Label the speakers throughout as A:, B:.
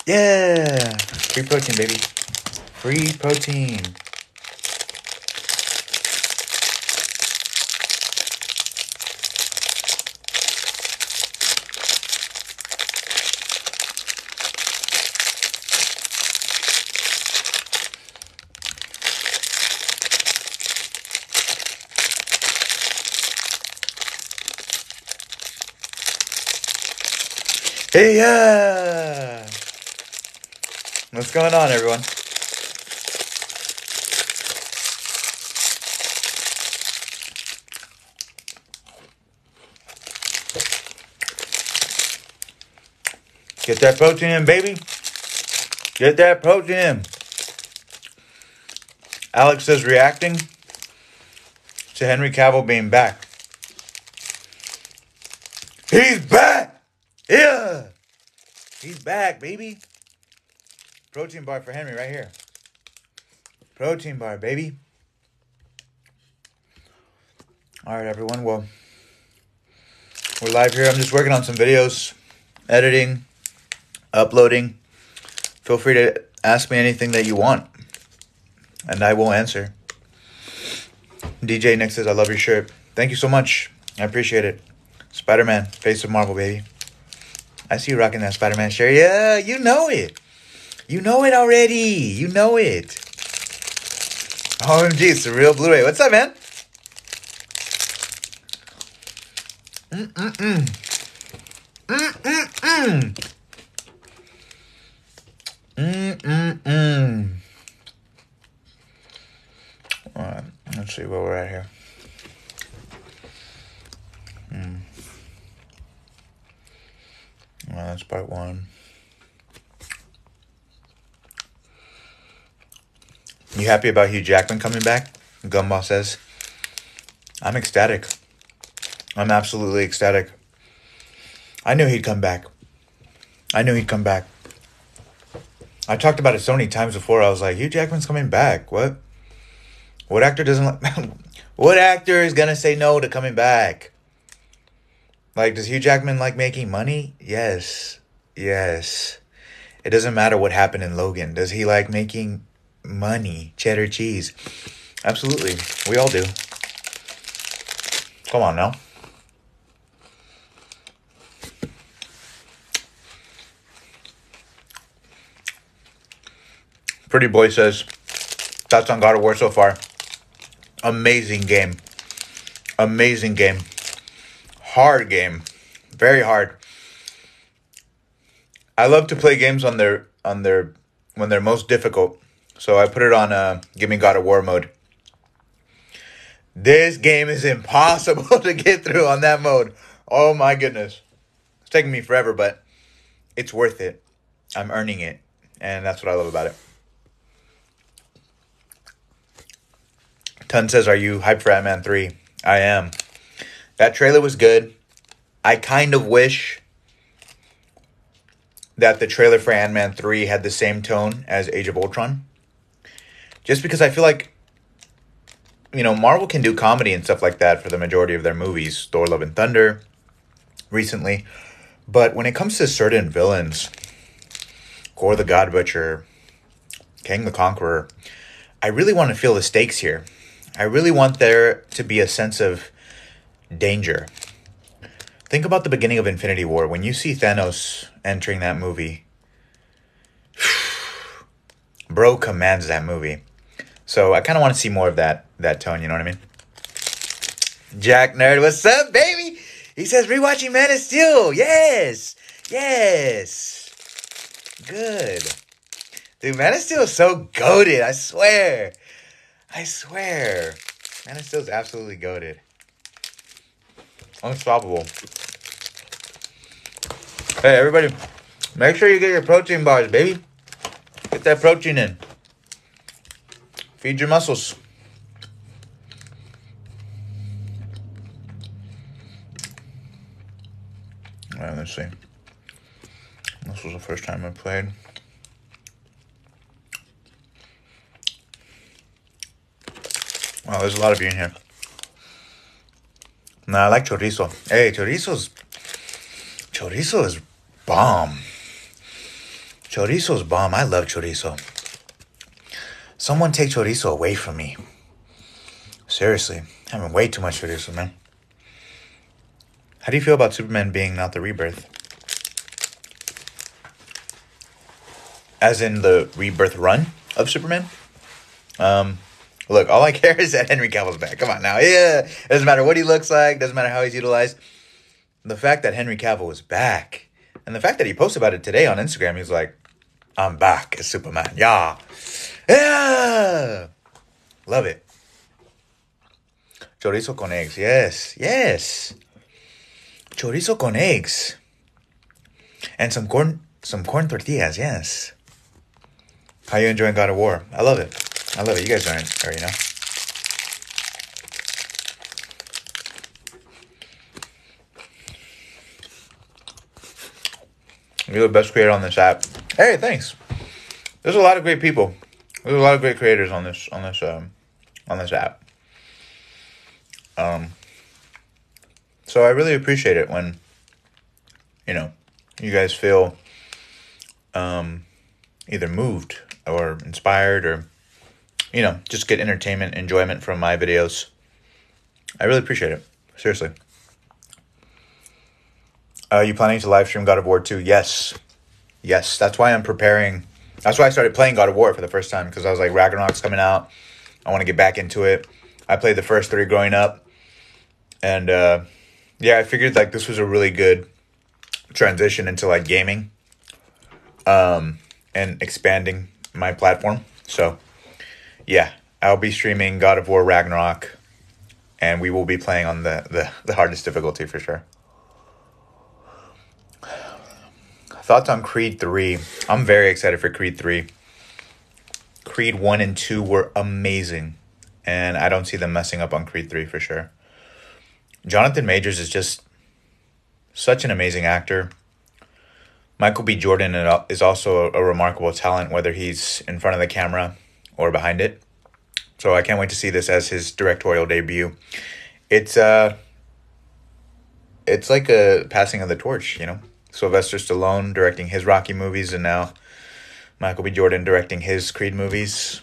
A: Yeah. Free protein, baby. Free protein. Hey, yeah. What's going on, everyone? Get that protein in, baby. Get that protein in. Alex is reacting to Henry Cavill being back. He's back! Yeah! He's back, baby. Protein bar for Henry right here. Protein bar, baby. Alright, everyone. Well, we're live here. I'm just working on some videos, editing, uploading. Feel free to ask me anything that you want, and I will answer. DJ Nick says, I love your shirt. Thank you so much. I appreciate it. Spider-Man, Face of Marvel, baby. I see you rocking that Spider-Man shirt. Yeah, you know it. You know it already. You know it. OMG, it's a real Blu-ray. What's up, man? Alright, let's see where we're at here. Well, that's part one. You happy about Hugh Jackman coming back? Gumball says. I'm ecstatic. I'm absolutely ecstatic. I knew he'd come back. I talked about it so many times before. I was like, Hugh Jackman's coming back. What? What actor doesn't like... What actor is going to say no to coming back? Like, does Hugh Jackman like making money? Yes. Yes. It doesn't matter what happened in Logan. Does he like making money? Cheddar cheese. Absolutely. We all do. Come on now. Pretty Boy says, thoughts on God of War so far? Amazing game. Amazing game. Hard game. Very hard. I love to play games on their when they're most difficult. So I put it on Give Me God of War mode. This game is impossible to get through on that mode. Oh my goodness. It's taking me forever, but it's worth it. I'm earning it. And that's what I love about it. Ton says, are you hyped for Ant-Man 3? I am. That trailer was good. I kind of wish that the trailer for Ant-Man 3 had the same tone as Age of Ultron. Just because I feel like, you know, Marvel can do comedy and stuff like that for the majority of their movies. Thor, Love and Thunder recently. But when it comes to certain villains, Gore the God Butcher, Kang the Conqueror, I really want to feel the stakes here. I really want there to be a sense of danger. Think about the beginning of Infinity War. When you see Thanos entering that movie, bro commands that movie. So I kind of want to see more of that tone, you know what I mean? Jack Nerd, what's up, baby? He says, rewatching Man of Steel. Yes. Yes. Good. Dude, Man of Steel is so goated, I swear. Man of Steel is absolutely goated. Unstoppable. Hey, everybody, make sure you get your protein bars, baby. Get that protein in. Feed your muscles. All right, let's see. This was the first time I played. Wow, there's a lot of you in here. Nah, I like chorizo. Hey, chorizo is bomb. Chorizo's bomb. I love chorizo. Someone take chorizo away from me. Seriously, having way too much chorizo, man. How do you feel about Superman being not the rebirth? As in the rebirth run of Superman? Look, all I care is that Henry Cavill's back. Come on now. Yeah. It doesn't matter what he looks like. Doesn't matter how he's utilized. The fact that Henry Cavill was back. And the fact that he posted about it today on Instagram. He's like, I'm back as Superman. Yeah. Yeah. Love it. Chorizo con eggs. Yes. Yes. Chorizo con eggs. And some corn tortillas. Yes. How you enjoying God of War? I love it. I love it. You guys already know. You're the best creator on this app. Hey, thanks. There's a lot of great people. There's a lot of great creators on this app. So I really appreciate it when, you guys feel either moved or inspired or, just get entertainment, enjoyment from my videos. I really appreciate it. Seriously. Are you planning to live stream God of War 2? Yes. Yes. That's why I'm preparing. That's why I started playing God of War for the first time. Because I was like, Ragnarok's coming out. I want to get back into it. I played the first 3 growing up. And, I figured like this was a really good transition into like gaming. And expanding my platform. So, yeah. I'll be streaming God of War Ragnarok. And we will be playing on the hardest difficulty for sure. Thoughts on Creed 3? I'm very excited for Creed 3. Creed 1 and 2 were amazing. And I don't see them messing up on Creed 3 for sure. Jonathan Majors is just such an amazing actor. Michael B. Jordan is also a remarkable talent, whether he's in front of the camera or behind it. So I can't wait to see this as his directorial debut. It's like a passing of the torch, Sylvester Stallone directing his Rocky movies and now Michael B. Jordan directing his Creed movies.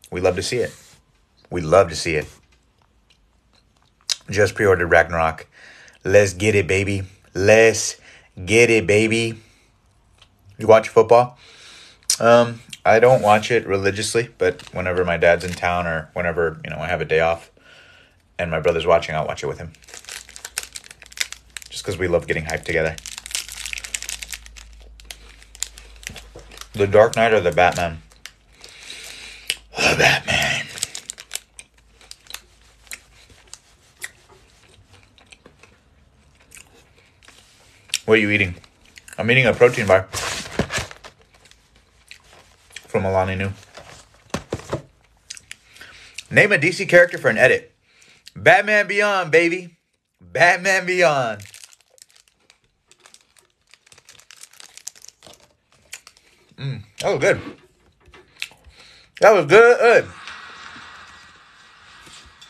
A: We love to see it. We love to see it. Just pre-ordered Ragnarok. Let's get it, baby. Let's get it, baby. You watch football? I don't watch it religiously, but whenever my dad's in town or whenever, I have a day off and my brother's watching, I'll watch it with him. Just because we love getting hyped together. The Dark Knight or the Batman? The Batman. What are you eating? I'm eating a protein bar. From Alani Nu. Name a DC character for an edit. Batman Beyond, baby. Batman Beyond. That was good. That was good.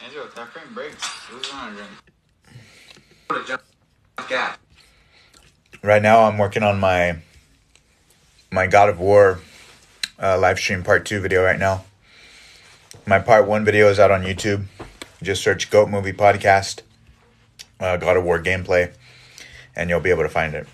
B: Angel, that cream breaks. Who's on a drink?
A: Right now, I'm working on my God of War live stream part 2 video right now. My part 1 video is out on YouTube. Just search Goat Movie Podcast, God of War gameplay, and you'll be able to find it.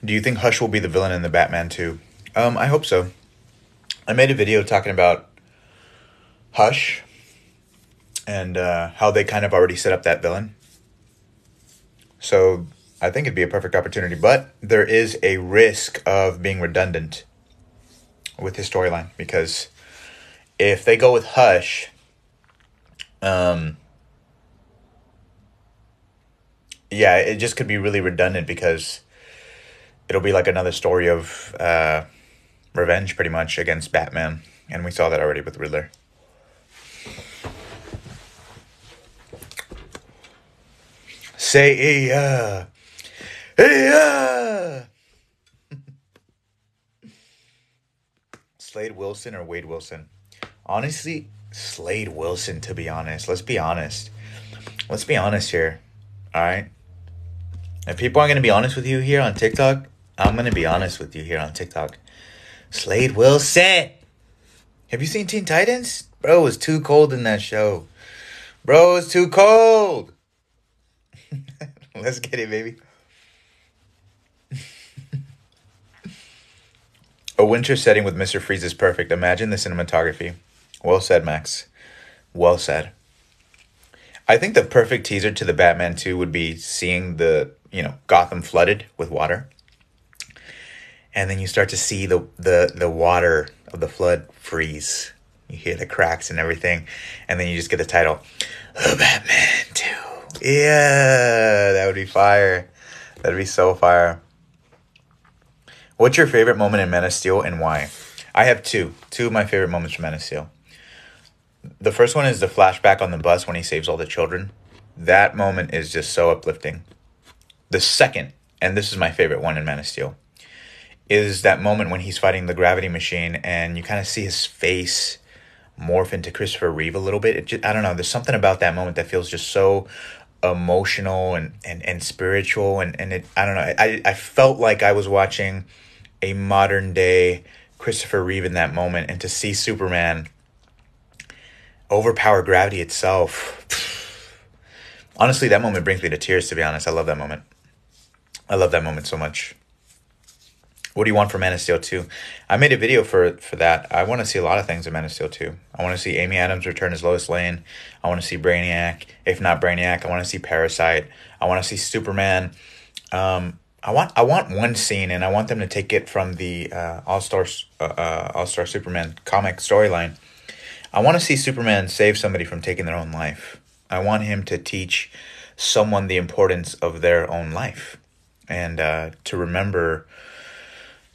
A: Do you think Hush will be the villain in the Batman 2? I hope so. I made a video talking about Hush and how they kind of already set up that villain. So I think it'd be a perfect opportunity. But there is a risk of being redundant with his storyline. Because if they go with Hush, it just could be really redundant because it'll be like another story of revenge pretty much against Batman. And we saw that already with Riddler. Say yeah. Yeah. Slade Wilson or Wade Wilson? Honestly, Slade Wilson, to be honest. Let's be honest. Let's be honest here. All right? If people aren't going to be honest with you here on TikTok, I'm going to be honest with you here on TikTok. Slade Wilson. Have you seen Teen Titans? Bro, it was too cold in that show. Bro, it's too cold. Let's get it, baby. A winter setting with Mr. Freeze is perfect. Imagine the cinematography. Well said, Max. Well said. I think the perfect teaser to the Batman 2 would be seeing the, Gotham flooded with water. And then you start to see the water of the flood freeze. You hear the cracks and everything. And then you just get the title, The Batman 2. Yeah, that would be fire. That'd be so fire. What's your favorite moment in Man of Steel and why? I have two. Two of my favorite moments from Man of Steel. The first one is the flashback on the bus when he saves all the children. That moment is just so uplifting. The second, and this is my favorite one in Man of Steel, is that moment when he's fighting the gravity machine and you kind of see his face morph into Christopher Reeve a little bit. I don't know. There's something about that moment that feels just so emotional and spiritual. And it, I don't know. I felt like I was watching a modern day Christopher Reeve in that moment. And to see Superman overpower gravity itself. Honestly, that moment brings me to tears, to be honest. I love that moment. I love that moment so much. What do you want for Man of Steel 2? I made a video for that. I want to see a lot of things in Man of Steel 2. I want to see Amy Adams return as Lois Lane. I want to see Brainiac. If not Brainiac, I want to see Parasite. I want to see Superman. I want one scene, and I want them to take it from the All-Star Superman comic storyline. I want to see Superman save somebody from taking their own life. I want him to teach someone the importance of their own life and to remember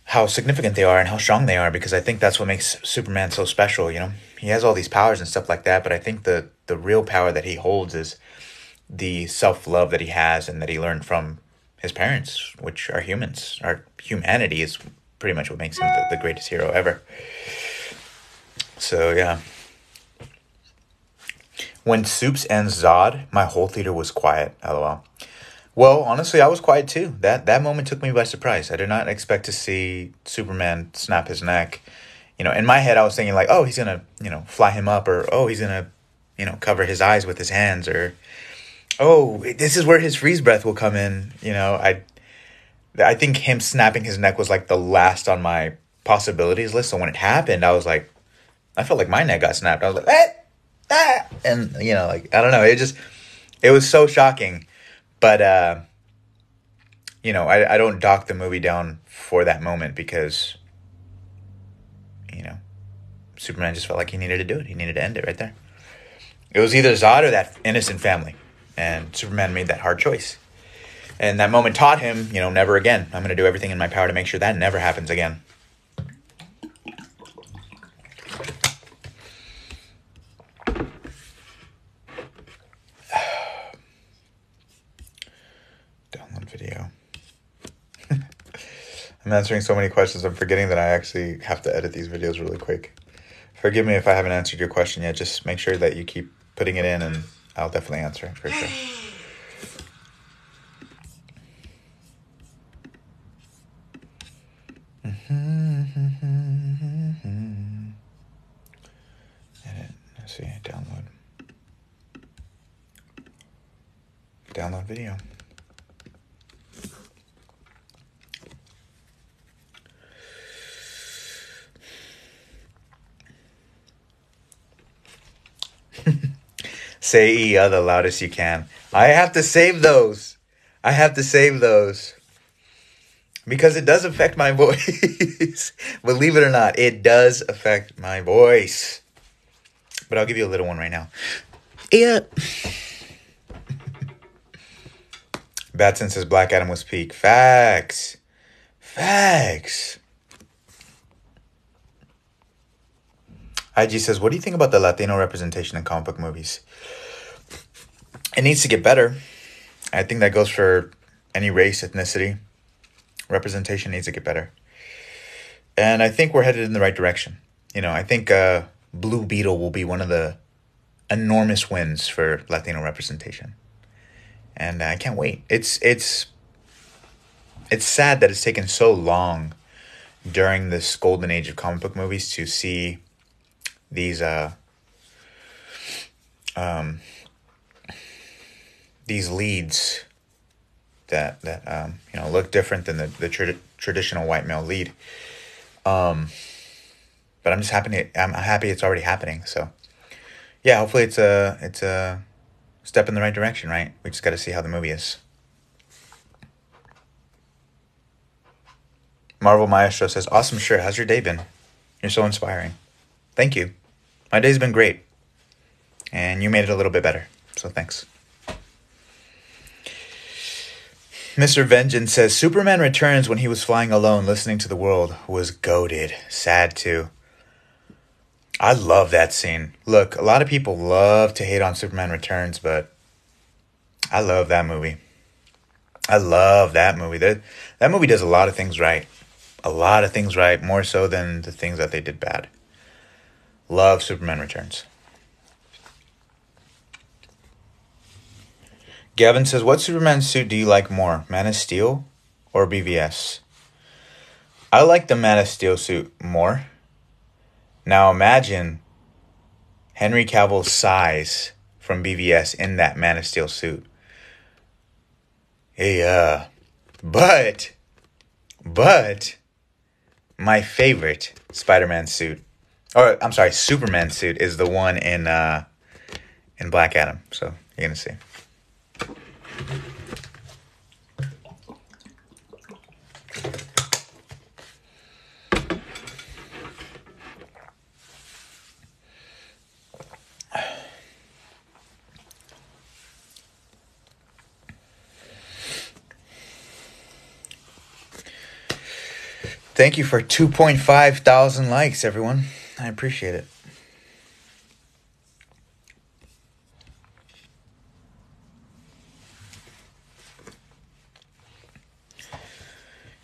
A: how significant they are and how strong they are, because I think that's what makes Superman so special. He has all these powers and stuff like that, but I think the real power that he holds is the self-love that he has and that he learned from his parents, which are humans. Our humanity is pretty much what makes him the greatest hero ever. So yeah. When Soups ends Zod, my whole theater was quiet. LOL. Well, honestly, I was quiet too. That moment took me by surprise. I did not expect to see Superman snap his neck. In my head, I was thinking like, oh, he's gonna, fly him up, or oh, he's gonna, cover his eyes with his hands, or oh, this is where his freeze breath will come in. I think him snapping his neck was like the last on my possibilities list. So when it happened, I was like, I felt like my neck got snapped. I was like, and I don't know. It was so shocking. But, I don't dock the movie down for that moment because, Superman just felt like he needed to do it. He needed to end it right there. It was either Zod or that innocent family. And Superman made that hard choice. And that moment taught him, never again. I'm going to do everything in my power to make sure that never happens again. Video. I'm answering so many questions. I'm forgetting that I actually have to edit these videos really quick. Forgive me if I haven't answered your question yet. Just make sure that you keep putting it in and I'll definitely answer it for sure. Edit. Let's see. Download video. Say "yeah" the loudest you can. I have to save those. Because it does affect my voice. Believe it or not, it does affect my voice. But I'll give you a little one right now. Yeah. Batson says Black Adam was peak. Facts. IG says, what do you think about the Latino representation in comic book movies? It needs to get better. I think that goes for any race, ethnicity. Representation needs to get better. And I think we're headed in the right direction. I think Blue Beetle will be one of the enormous wins for Latino representation. And I can't wait. It's sad that it's taken so long during this golden age of comic book movies to see these leads that look different than the traditional white male lead. But I'm just happy. I'm happy it's already happening. So yeah, hopefully it's a step in the right direction. Right? We just got to see how the movie is. Marvel Maestro says, "Awesome shirt. How's your day been? You're so inspiring." Thank you. My day's been great, and you made it a little bit better. So thanks. Mr. Vengeance says, Superman Returns when he was flying alone, listening to the world, was goated. Sad, too. I love that scene. Look, a lot of people love to hate on Superman Returns, but I love that movie. I love that movie. That movie does a lot of things right. A lot of things right, more so than the things that they did bad. Love Superman Returns. Gavin says, what Superman suit do you like more, Man of Steel or BVS? I like the Man of Steel suit more. Now imagine Henry Cavill's size from BVS in that Man of Steel suit. Yeah. But my favorite Spider-Man suit, or I'm sorry, Superman suit is the one in Black Adam. So you're gonna see. Thank you for 2.5 thousand likes, everyone. I appreciate it.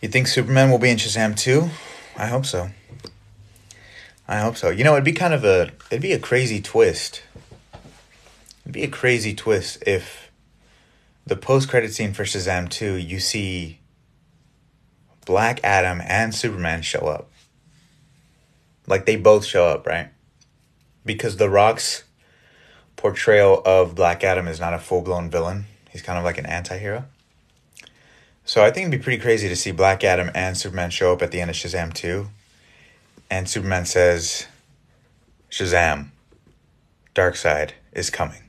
A: You think Superman will be in Shazam 2? I hope so. You know, it'd be a crazy twist. It'd be a crazy twist if the post-credit scene for Shazam 2, you see Black Adam and Superman show up. Like, they both show up, right? Because The Rock's portrayal of Black Adam is not a full-blown villain. He's kind of like an anti-hero. So I think it'd be pretty crazy to see Black Adam and Superman show up at the end of Shazam 2. And Superman says, Shazam, Darkseid is coming.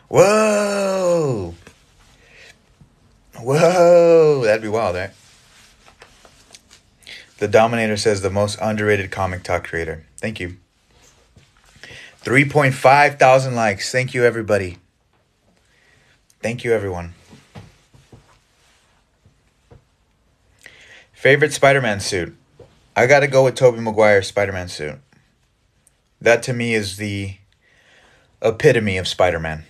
A: Whoa! That'd be wild, right? The Dominator says, the most underrated comic talk creator. Thank you. 3.5 thousand likes. Thank you, everybody. Thank you, everyone. Favorite Spider-Man suit? I gotta go with Tobey Maguire's Spider-Man suit. That to me is the epitome of Spider-Man.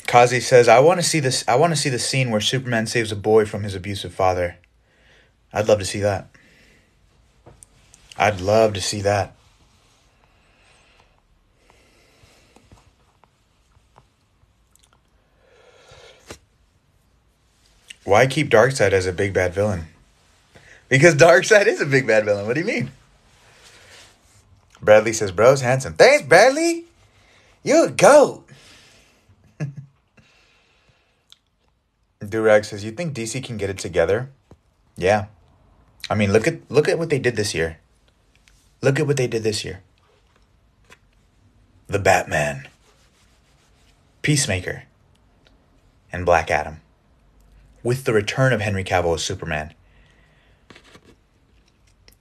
A: Kazi says, I want to see the scene where Superman saves a boy from his abusive father. I'd love to see that. Why keep Darkseid as a big bad villain? Because Darkseid is a big bad villain. What do you mean? Bradley says, bro's handsome. Thanks, Bradley. You're a goat. Durag says, you think DC can get it together? Yeah. I mean, look at what they did this year. The Batman, Peacemaker, and Black Adam. With the return of Henry Cavill as Superman.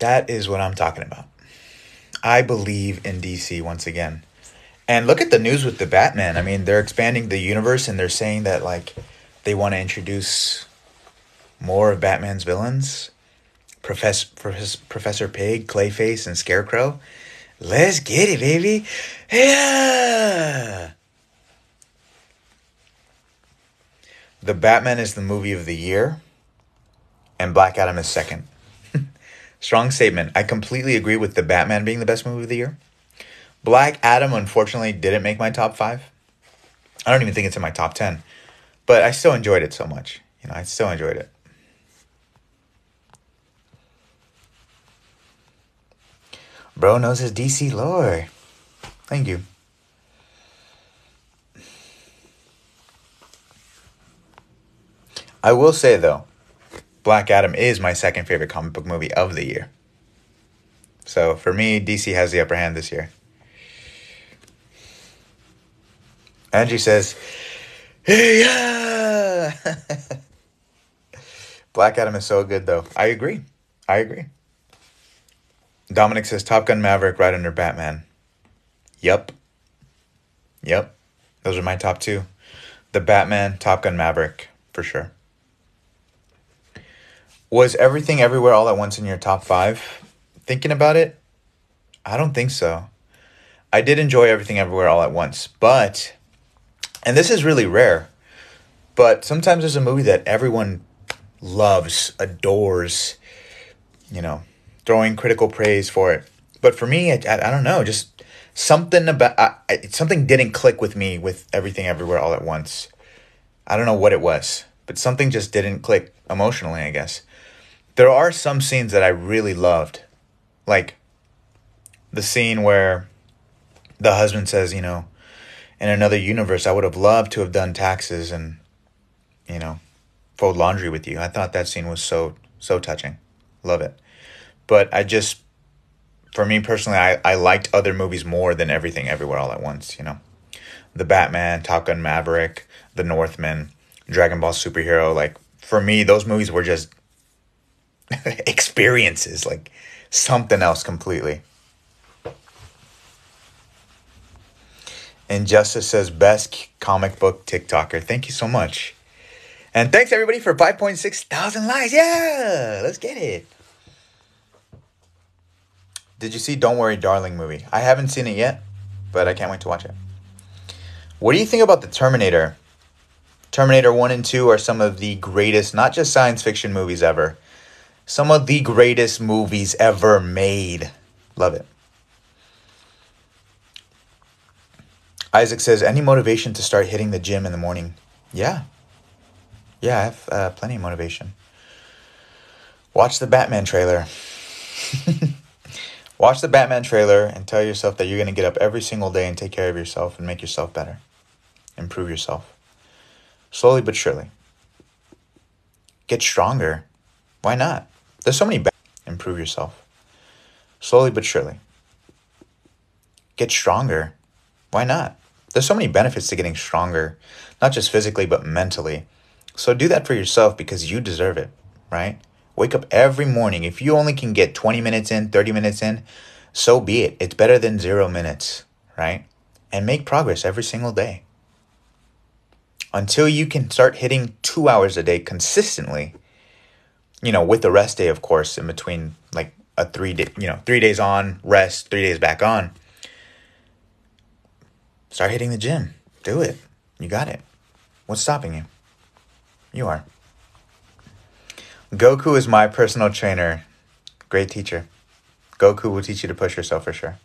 A: That is what I'm talking about. I believe in DC once again. And look at the news with the Batman. I mean, they're expanding the universe and they're saying that, like, they want to introduce more of Batman's villains. Professor Pig, Clayface, and Scarecrow. Let's get it, baby. Yeah! The Batman is the movie of the year. and Black Adam is second. Strong statement. I completely agree with The Batman being the best movie of the year. Black Adam, unfortunately, didn't make my top 5. I don't even think it's in my top 10. But I still enjoyed it so much. I still enjoyed it. Bro knows his DC lore. Thank you. I will say, though, Black Adam is my second favorite comic book movie of the year. So, for me, DC has the upper hand this year. Angie says, hey, yeah! Black Adam is so good, though. I agree. Dominic says, Top Gun Maverick right under Batman. Yep. Those are my top 2. The Batman, Top Gun Maverick, for sure. Was Everything Everywhere All at Once in your top 5? Thinking about it, I don't think so. I did enjoy Everything Everywhere All at Once, but, and this is really rare, but sometimes there's a movie that everyone loves, adores, throwing critical praise for it. But for me, I don't know, just something something didn't click with me with Everything Everywhere All at Once. I don't know what it was, but something just didn't click emotionally, I guess. There are some scenes that I really loved. Like the scene where the husband says, in another universe, I would have loved to have done taxes and, fold laundry with you. I thought that scene was so touching. Love it. But for me personally, I liked other movies more than Everything Everywhere All at Once, The Batman, Top Gun Maverick, The Northman, Dragon Ball Superhero. Like, for me, those movies were just experiences, like something else completely. Injustice says, best comic book TikToker. Thank you so much. And thanks everybody for 5.6 thousand likes. Yeah, let's get it. Did you see Don't Worry Darling movie? I haven't seen it yet, but I can't wait to watch it. What do you think about the Terminator? Terminator 1 and 2 are some of the greatest, not just science fiction movies ever, some of the greatest movies ever made. Love it. Isaac says, any motivation to start hitting the gym in the morning? Yeah, I have plenty of motivation. Watch the Batman trailer. Watch the Batman trailer and tell yourself that you're going to get up every single day and take care of yourself and make yourself better. Improve yourself. Slowly but surely. Get stronger. Why not? There's so many improve yourself. Slowly but surely. Get stronger. Why not? There's so many benefits to getting stronger, not just physically, but mentally. So do that for yourself because you deserve it, right? Wake up every morning. If you only can get 20 minutes in, 30 minutes in, so be it. It's better than 0 minutes, right? And make progress every single day. Until you can start hitting 2 hours a day consistently, with the rest day, of course, in between, like a 3 day, 3 days on, rest, 3 days back on. Start hitting the gym. Do it. You got it. What's stopping you? You are. Goku is my personal trainer. Great teacher. Goku will teach you to push yourself for sure.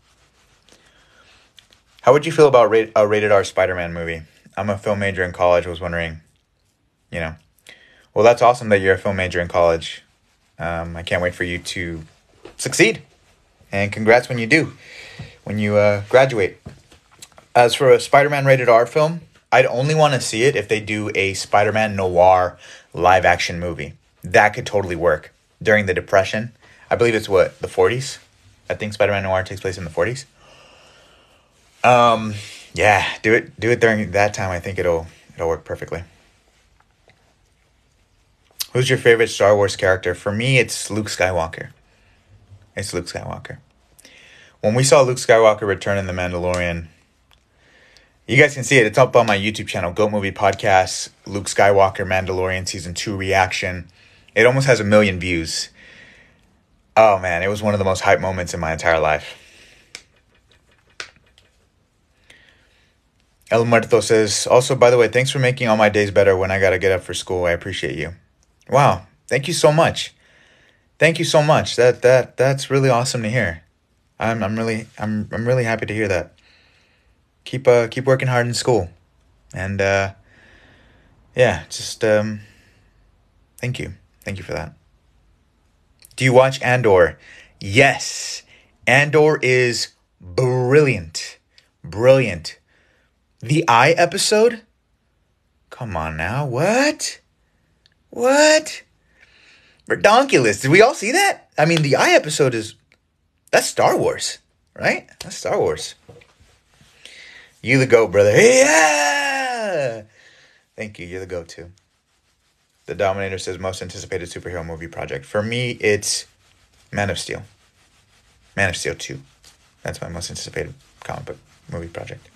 A: How would you feel about a rated R Spider-Man movie? I'm a film major in college. Was wondering, Well, that's awesome that you're a film major in college. I can't wait for you to succeed. And congrats when you do. When you graduate. As for a Spider-Man rated R film, I'd only want to see it if they do a Spider-Man noir live action movie. That could totally work. During the Depression. I believe it's the 40s? I think Spider-Man noir takes place in the 40s. Yeah, do it during that time. I think it'll work perfectly. Who's your favorite Star Wars character? For me, it's Luke Skywalker. When we saw Luke Skywalker return in The Mandalorian, you guys can see it. It's up on my YouTube channel, Goat Movie Podcast, Luke Skywalker Mandalorian Season 2 reaction. It almost has 1 million views. Oh man, it was one of the most hype moments in my entire life. El Muerto says, also, by the way, thanks for making all my days better when I got to get up for school. I appreciate you. Wow, Thank you so much. Thank you so much. That's really awesome to hear. I'm really happy to hear that. Keep working hard in school. And yeah, just thank you. Thank you for that. Do you watch Andor? Yes. Andor is brilliant. Brilliant. The Eye episode? Come on now. What? What? Redonkulous. Did we all see that? I mean, the Eye episode that's Star Wars, right? That's Star Wars. You the GOAT, brother. Yeah! Thank you. You're the GOAT, too. The Dominator says most anticipated superhero movie project. For me, it's Man of Steel. Man of Steel 2. That's my most anticipated comic book movie project.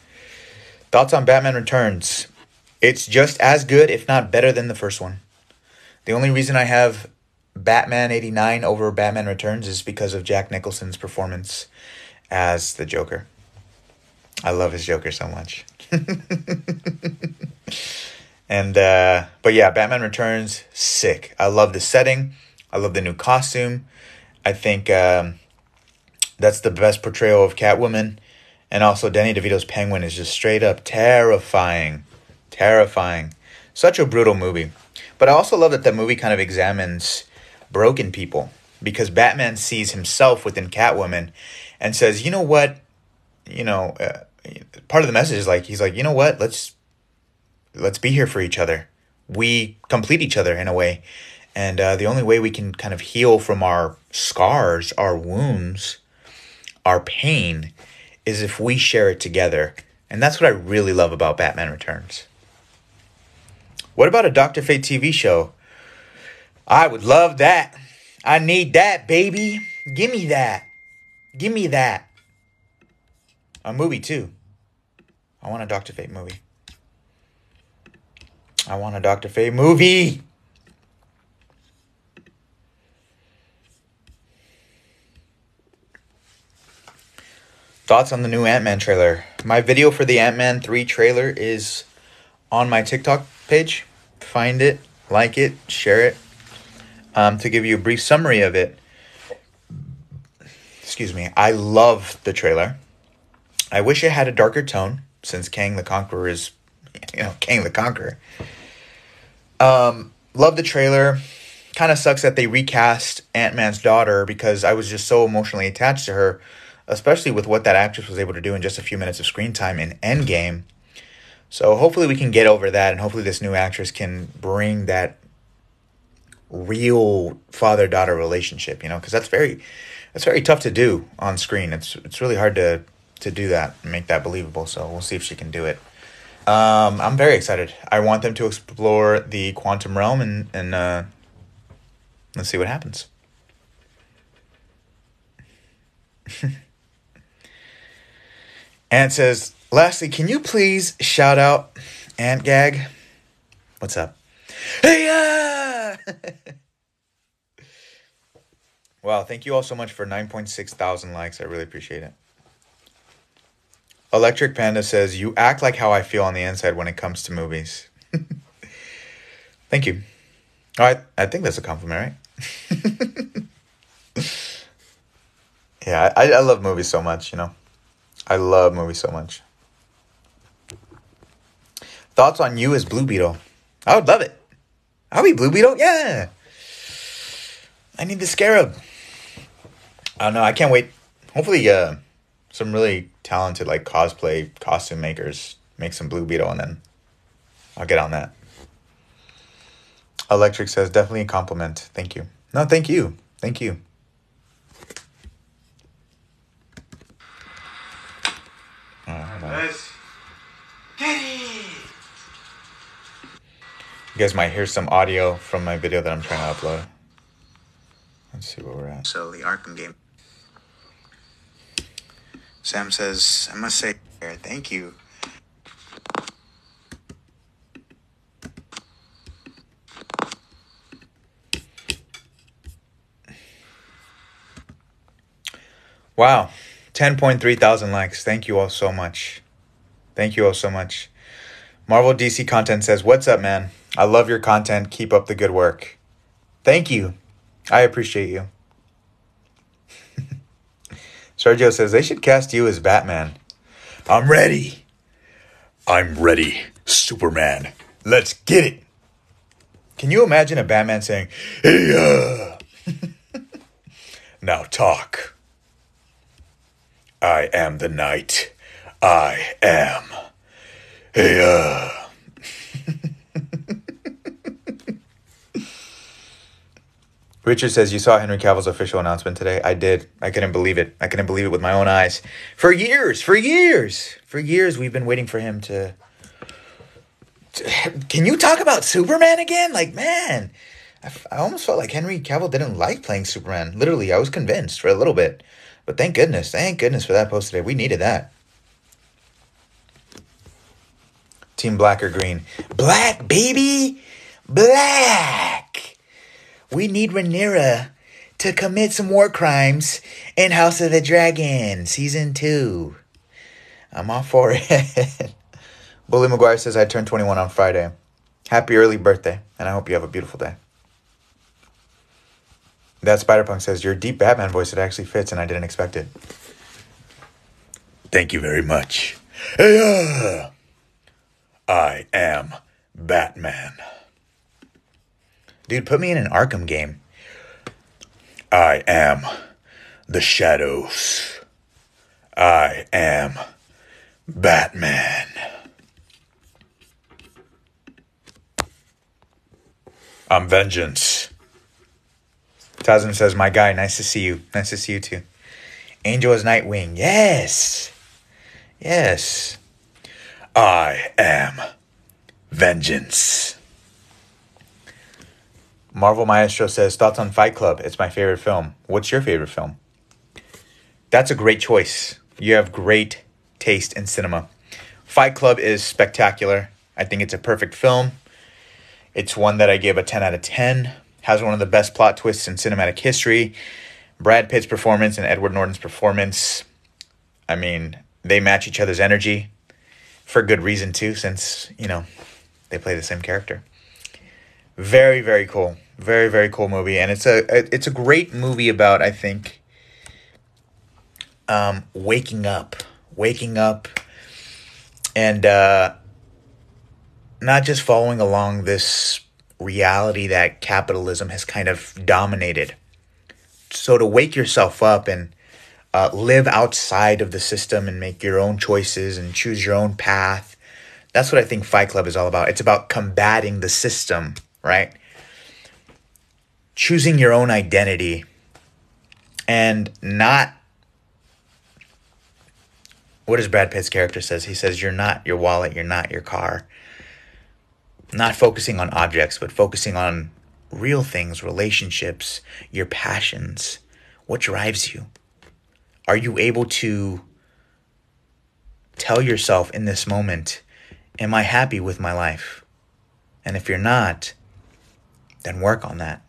A: Thoughts on Batman Returns? It's just as good, if not better than the first one. The only reason I have Batman 89 over Batman Returns is because of Jack Nicholson's performance as the Joker. I love his Joker so much. And, but yeah, Batman Returns, sick. I love the setting. I love the new costume. I think that's the best portrayal of Catwoman. And also Danny DeVito's Penguin is just straight up terrifying. Terrifying. Such a brutal movie. But I also love that the movie kind of examines broken people. Because Batman sees himself within Catwoman and says, you know what? You know, part of the message is like, he's like, you know what? Let's be here for each other. We complete each other in a way. And the only way we can kind of heal from our scars, our wounds, our pain, is if we share it together. And that's what I really love about Batman Returns. What about a Dr. Fate TV show? I would love that. I need that, baby. Give me that. Give me that. A movie, too. I want a Dr. Fate movie. I want a Dr. Fate movie. Thoughts on the new Ant-Man trailer? My video for the Ant-Man 3 trailer is on my TikTok page. Find it, like it, share it. To give you a brief summary of it. Excuse me. I love the trailer. I wish it had a darker tone, since Kang the Conqueror is, Kang the Conqueror. Love the trailer. Kind of sucks that they recast Ant-Man's daughter because I was just so emotionally attached to her, especially with what that actress was able to do in just a few minutes of screen time in Endgame. So hopefully we can get over that, and hopefully this new actress can bring that real father-daughter relationship, because that's very tough to do on screen. It's really hard to do that and make that believable. So we'll see if she can do it. I'm very excited. I want them to explore the quantum realm and let's see what happens. Ant says, lastly, can you please shout out Ant Gag? What's up? Hey, Wow, thank you all so much for 9.6 thousand likes. I really appreciate it. Electric Panda says, you act like how I feel on the inside when it comes to movies. Thank you. All right, I think that's a compliment, right? Yeah, I love movies so much, I love movies so much. Thoughts on you as Blue Beetle? I would love it. I'll be Blue Beetle, yeah. I need the scarab. I don't know, I can't wait. Hopefully, some really talented cosplay costume makers make some Blue Beetle, and then I'll get on that. Electric says, definitely a compliment. Thank you. No, thank you. Thank you.
B: Let's get it.
A: You guys might hear some audio from my video that I'm trying to upload. Let's see where we're at.
B: So the Arkham game. Sam says, I must say, thank you.
A: Wow. 10.3 thousand likes. Thank you all so much. Thank you all so much. Marvel DC Content says, what's up, man? I love your content. Keep up the good work. Thank you. I appreciate you. Sergio says they should cast you as Batman. I'm ready. I'm ready, Superman. Let's get it. Can you imagine a Batman saying, "Hey, now talk. I am the night. I am. Hey, Richard says, you saw Henry Cavill's official announcement today. I did. I couldn't believe it. I couldn't believe it with my own eyes. For years, we've been waiting for him to... Can you talk about Superman again? Like, man, I almost felt like Henry Cavill didn't like playing Superman. Literally, I was convinced for a little bit. But thank goodness for that post today. We needed that. Team black or green? Black, baby! Black! We need Rhaenyra to commit some war crimes in House of the Dragon, Season 2. I'm all for it. Bully McGuire says, I turned 21 on Friday. Happy early birthday, and I hope you have a beautiful day. That Spider-Punk says, your deep Batman voice, it actually fits, and I didn't expect it. Thank you very much. Hey, I am Batman. Dude, put me in an Arkham game. I am the shadows. I am Batman. I'm vengeance. Tasman says, my guy, nice to see you. Nice to see you too. Angel is Nightwing. Yes. Yes. I am vengeance. Marvel Maestro says, thoughts on Fight Club? It's my favorite film. What's your favorite film? That's a great choice. You have great taste in cinema. Fight Club is spectacular. I think it's a perfect film. It's one that I give a 10 out of 10. Has one of the best plot twists in cinematic history. Brad Pitt's performance and Edward Norton's performance, I mean, they match each other's energy for good reason too, since, you know, they play the same character. Very, very cool. Very, very cool movie. And it's a great movie about, I think, waking up and not just following along this reality that capitalism has kind of dominated. So to wake yourself up and live outside of the system and make your own choices and choose your own path. That's what I think Fight Club is all about. It's about combating the system, right? Choosing your own identity and not... What does Brad Pitt's character says? He says, you're not your wallet, you're not your car. Not focusing on objects, but focusing on real things, relationships, your passions. What drives you? Are you able to tell yourself in this moment, am I happy with my life? And if you're not, then work on that.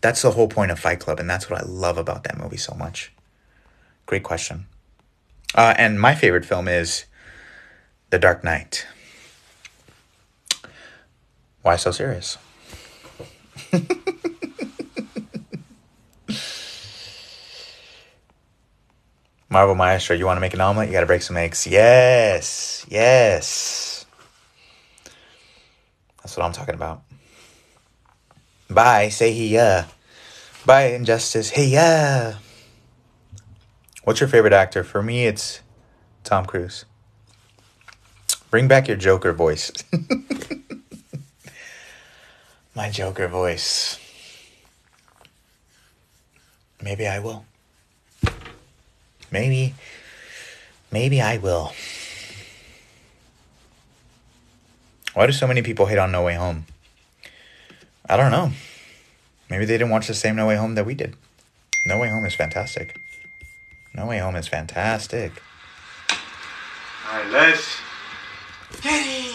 A: That's the whole point of Fight Club, and that's what I love about that movie so much. Great question. And my favorite film is The Dark Knight. Why so serious? Marvel Maestro, you want to make an omelet? You got to break some eggs. Yes. Yes. That's what I'm talking about. Bye. Say he, Bye, Injustice. Hey, What's your favorite actor? For me, it's Tom Cruise. Bring back your Joker voice. My Joker voice. Maybe I will. Maybe I will. Why do so many people hate on No Way Home? I don't know. Maybe they didn't watch the same No Way Home that we did. No Way Home is fantastic. No Way Home is fantastic.
B: All right, let's get it.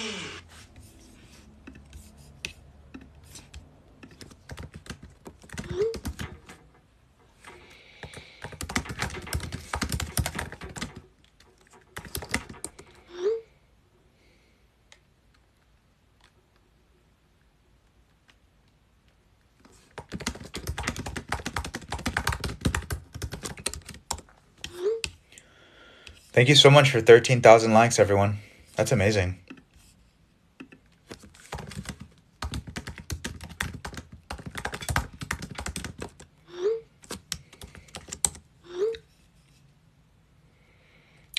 A: Thank you so much for 13,000 likes, everyone. That's amazing.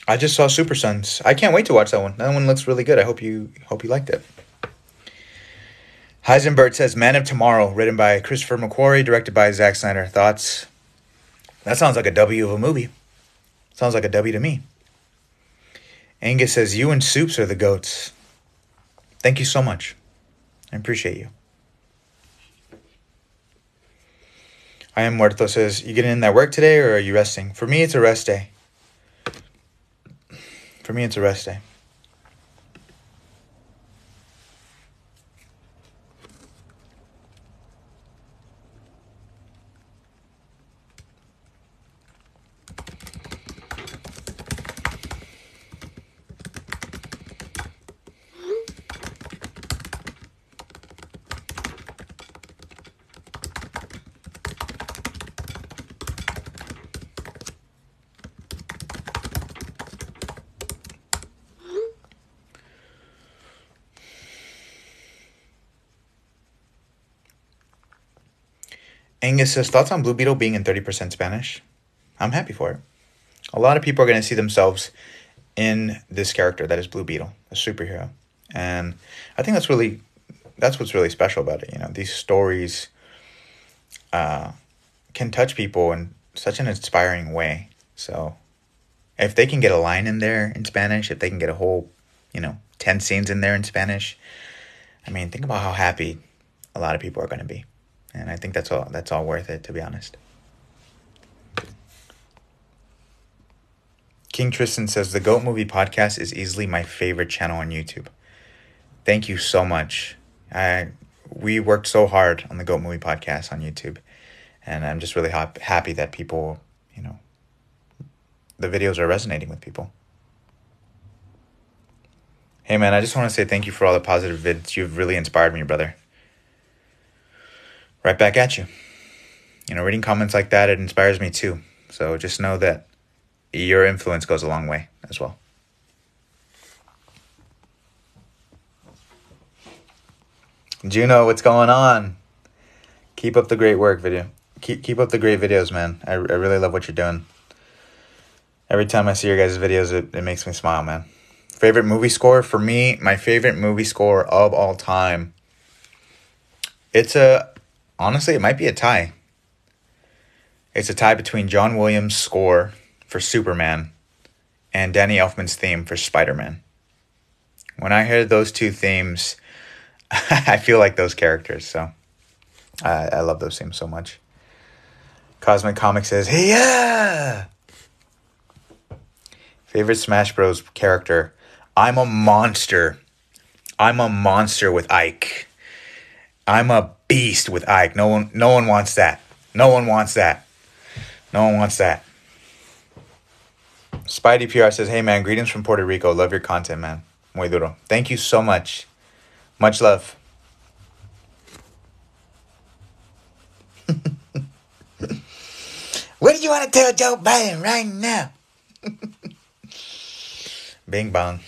A: I just saw Super Sons. I can't wait to watch that one. That one looks really good. I hope you liked it. Heisenberg says Man of Tomorrow, written by Christopher McQuarrie, directed by Zack Snyder. Thoughts? That sounds like a W of a movie. Sounds like a W to me. Angus says, you and Soups are the goats. Thank you so much. I appreciate you. I am Muerto says, you getting in that work today or are you resting? For me, it's a rest day. For me, it's a rest day. Angus says, thoughts on Blue Beetle being in 30% Spanish? I'm happy for it. A lot of people are going to see themselves in this character that is Blue Beetle, a superhero. And I think that's what's really special about it. You know, these stories can touch people in such an inspiring way. So if they can get a line in there in Spanish, if they can get a whole, 10 scenes in there in Spanish, I mean, think about how happy a lot of people are going to be. And I think that's all worth it, to be honest. King Tristan says, the GOAT Movie Podcast is easily my favorite channel on YouTube. Thank you so much. We worked so hard on the GOAT Movie Podcast on YouTube. And I'm just really happy that people, the videos are resonating with people. Hey, man, I just want to say thank you for all the positive vids. You've really inspired me, brother. Right back at you. Reading comments like that, it inspires me too. So just know that your influence goes a long way as well. Juno, what's going on? Keep up the great work, video. Keep up the great videos, man. I really love what you're doing. Every time I see your guys' videos, it makes me smile, man. Favorite movie score? For me, my favorite movie score of all time. Honestly, it might be a tie. It's a tie between John Williams' score for Superman and Danny Elfman's theme for Spider-Man. When I hear those two themes, I feel like those characters. So I love those themes so much. Cosmic Comic says, hey, yeah! Favorite Smash Bros. Character? I'm a monster. I'm a monster with Ike. I'm a beast with Ike. No one wants that. No one wants that. No one wants that. Spidey PR says, hey, man, greetings from Puerto Rico. Love your content, man. Muy duro. Thank you so much. Much love. What do you want to tell Joe Biden right now? Bing bong.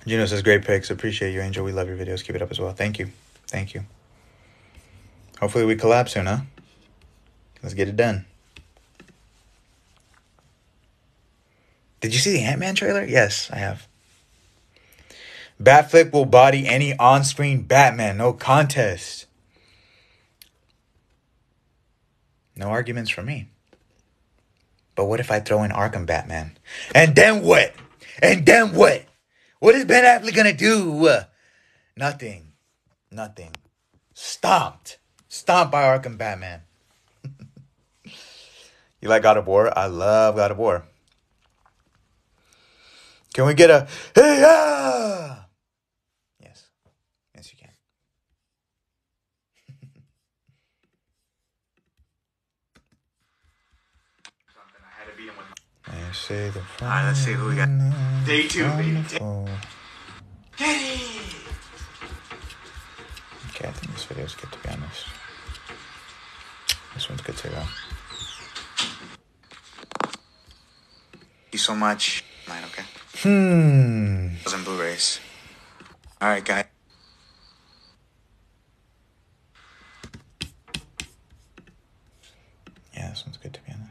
A: Juno says, great pics. Appreciate you, Angel. We love your videos. Keep it up as well. Thank you. Thank you. Hopefully we collab soon, huh? Let's get it done. Did you see the Ant-Man trailer? Yes, I have. Batfleck will body any on-screen Batman. No contest. No arguments from me. But what if I throw in Arkham Batman? And then what? And then what? What is Ben Affleck going to do? Nothing. Nothing. Stomped. Stomped by Arkham Batman. You like God of War? I love God of War. Can we get a hey ah? Yes. Yes, you can. say the
B: Alright, let's see who we got. Day 2, baby.
A: Okay, I think this video is good, to be honest. This one's good to go.
B: Thank you so much. Mine, okay? Those Blu-rays. Alright, guys.
A: Yeah, this one's good, to be honest.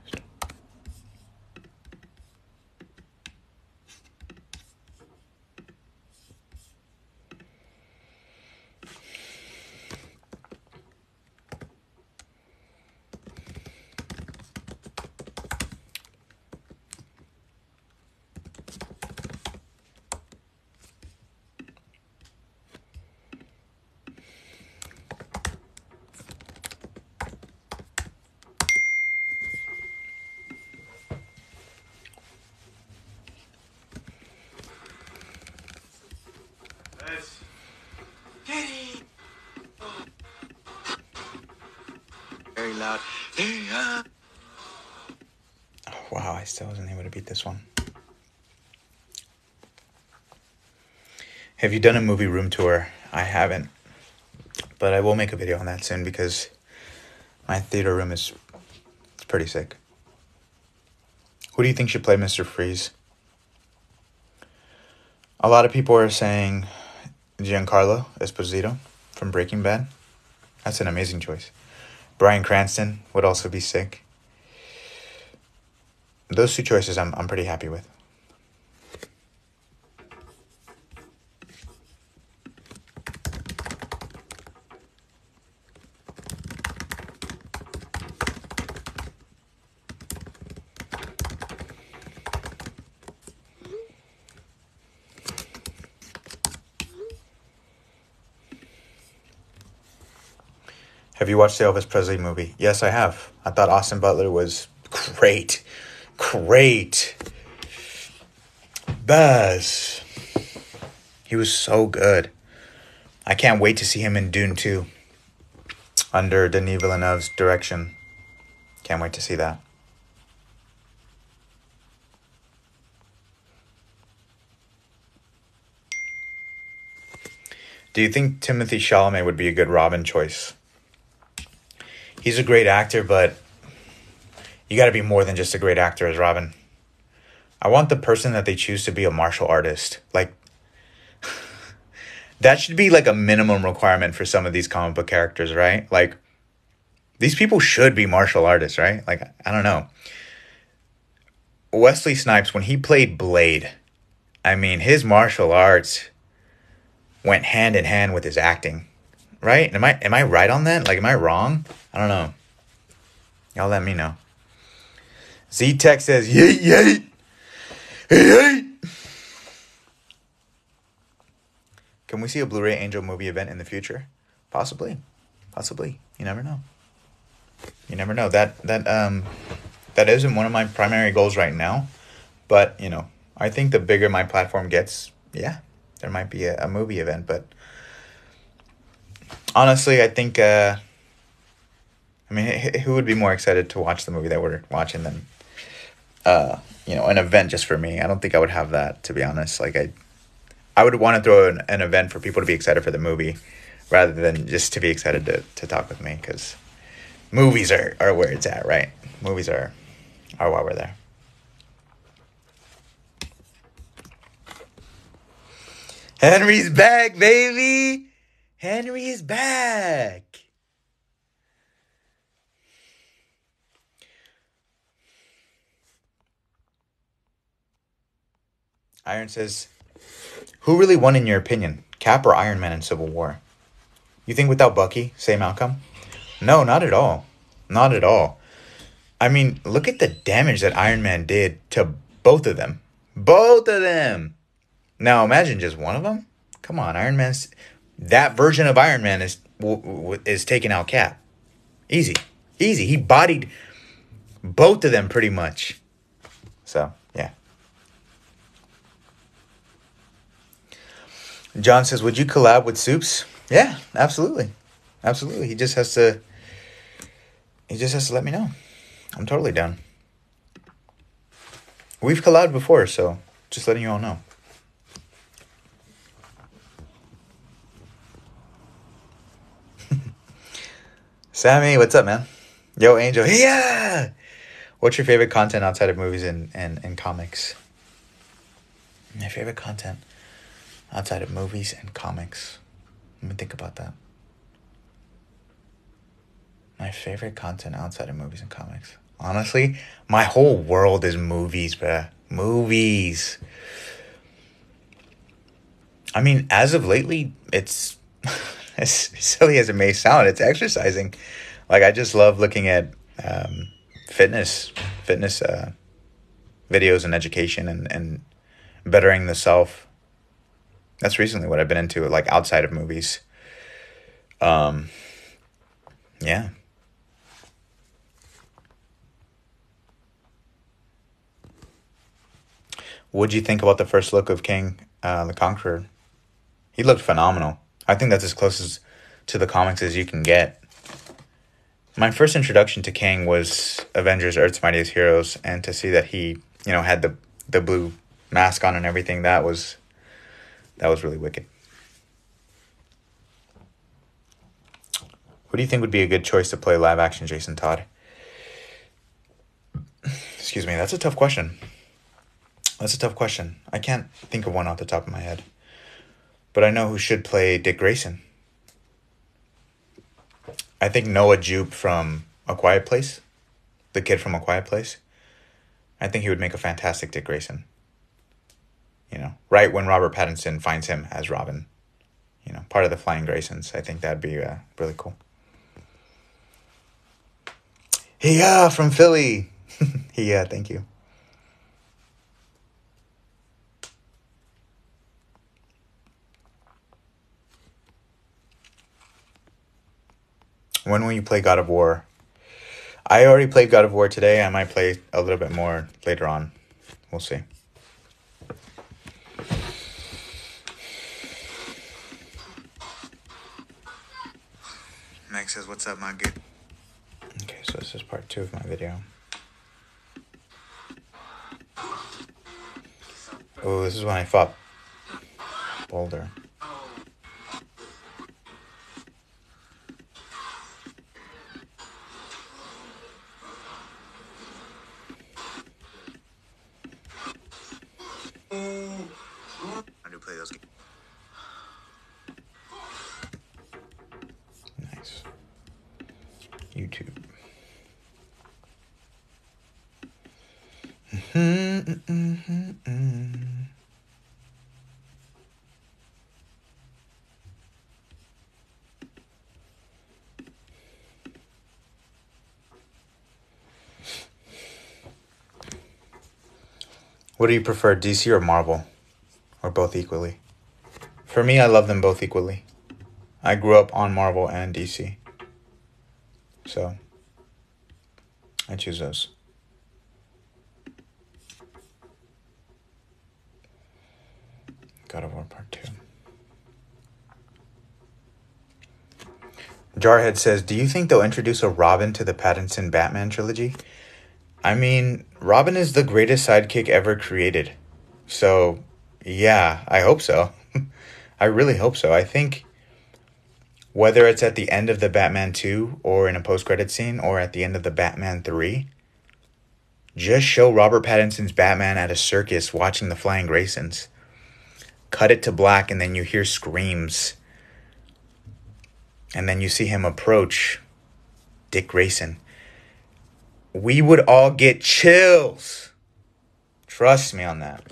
B: Very loud.
A: Oh, wow, I still wasn't able to beat this one. Have you done a movie room tour? I haven't. But I will make a video on that soon because my theater room is pretty sick. Who do you think should play Mr. Freeze? A lot of people are saying Giancarlo Esposito from Breaking Bad. That's an amazing choice. Bryan Cranston would also be sick. Those two choices I'm pretty happy with. Have you watched the Elvis Presley movie? Yes, I have. I thought Austin Butler was great. Great. Buzz. He was so good. I can't wait to see him in Dune 2 under Denis Villeneuve's direction. Can't wait to see that. Do you think Timothée Chalamet would be a good Robin choice? He's a great actor, but you got to be more than just a great actor as Robin. I want the person that they choose to be a martial artist. Like, that should be like a minimum requirement for some of these comic book characters, right? Like, these people should be martial artists, right? Like, I don't know. Wesley Snipes, when he played Blade, I mean, his martial arts went hand in hand with his acting, right? Am I right on that? Like, am I wrong? I don't know. Y'all let me know. Z-Tech says, yeet, yeet. Yeet. Can we see a Blu-ray Angel movie event in the future? Possibly. Possibly. You never know. You never know. That isn't one of my primary goals right now. But, you know, I think the bigger my platform gets, yeah, there might be a movie event. But honestly, I think, I mean, who would be more excited to watch the movie that we're watching than, you know, an event just for me? I don't think I would have that, to be honest. Like, I would want to throw an event for people to be excited for the movie rather than just to be excited to talk with me, because movies are where it's at, right? Movies are why we're there. Henry's back, baby! Henry is back! Iron says, who really won in your opinion, Cap or Iron Man in Civil War? You think without Bucky, same outcome? No, not at all. Not at all. I mean, look at the damage that Iron Man did to both of them. Both of them! Now, imagine just one of them? Come on, Iron Man's... That version of Iron Man is taking out Cap. Easy. Easy. He bodied both of them pretty much. So, yeah. John says, would you collab with Soups? Yeah, absolutely. Absolutely. He just has to let me know. I'm totally down. We've collabed before, so just letting you all know. Sammy, what's up, man? Yo, Angel. Hey, yeah! What's your favorite content outside of movies and comics? My favorite content outside of movies and comics. Let me think about that. My favorite content outside of movies and comics. Honestly, my whole world is movies, bruh. Movies. I mean, as of lately, it's as silly as it may sound, it's exercising. Like, I just love looking at fitness videos and education and bettering the self. That's recently what I've been into, like, outside of movies. Yeah. What'd you think about the first look of King the Conqueror? He looked phenomenal. I think that's as close as to the comics as you can get. My first introduction to King was Avengers: Earth's Mightiest Heroes, and to see that he, had the blue mask on and everything, that was really wicked. Who do you think would be a good choice to play live action Jason Todd? Excuse me, that's a tough question. I can't think of one off the top of my head. But I know who should play Dick Grayson. I think Noah Jupe from A Quiet Place. The kid from A Quiet Place. I think he would make a fantastic Dick Grayson. Right when Robert Pattinson finds him as Robin. Part of the Flying Graysons. I think that'd be really cool. Hey, from Philly. Yeah, thank you. When will you play God of War? I already played God of War today. I might play a little bit more later on. We'll see. Meg says, what's up, my good? Okay, so this is part 2 of my video. Oh, this is when I fought Boulder. I do play those games. Nice. YouTube. What do you prefer, DC or Marvel? Or both equally? For me, I love them both equally. I grew up on Marvel and DC. So, I choose those. God of War Part 2. Jarhead says, do you think they'll introduce a Robin to the Pattinson Batman trilogy? I mean, Robin is the greatest sidekick ever created. So, yeah, I hope so. I really hope so. I think whether it's at the end of the Batman 2 or in a post-credit scene or at the end of the Batman 3, just show Robert Pattinson's Batman at a circus watching the Flying Graysons. Cut it to black and then you hear screams. And then you see him approach Dick Grayson. We would all get chills. Trust me on that.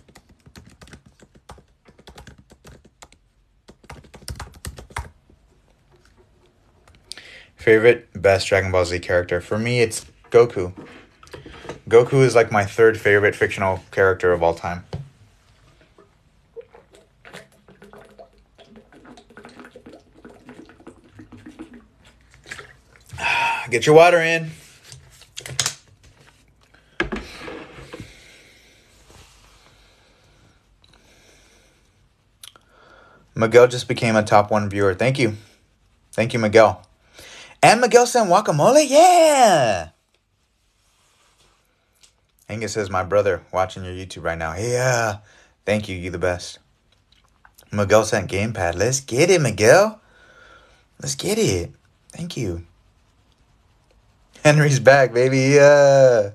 A: Favorite, best Dragon Ball Z character? For me, it's Goku. Goku is like my third favorite fictional character of all time. Get your water in. Miguel just became a top 1 viewer. Thank you. Thank you, Miguel. And Miguel sent guacamole? Yeah! Angus says, my brother watching your YouTube right now. Yeah. Thank you. You the best. Miguel sent gamepad. Let's get it, Miguel. Let's get it. Thank you. Henry's back, baby. Yeah.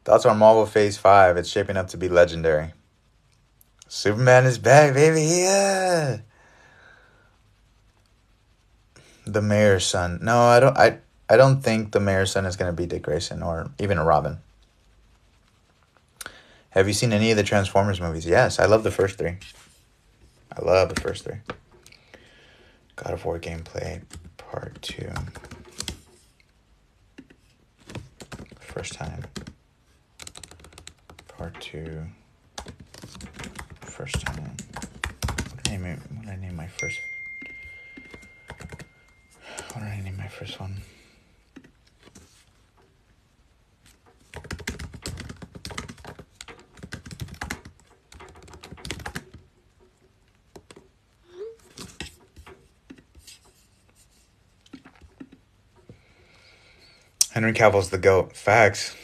A: Thoughts on Marvel Phase 5. It's shaping up to be legendary. Superman is back, baby. Yeah. The mayor's son. No, I don't think the mayor's son is going to be Dick Grayson or even a Robin. Have you seen any of the Transformers movies? Yes, I love the first three. God of War gameplay part 2. First time. Part 2. First time. What did I name my first? What did I name my first one? Henry Cavill's the GOAT. Facts.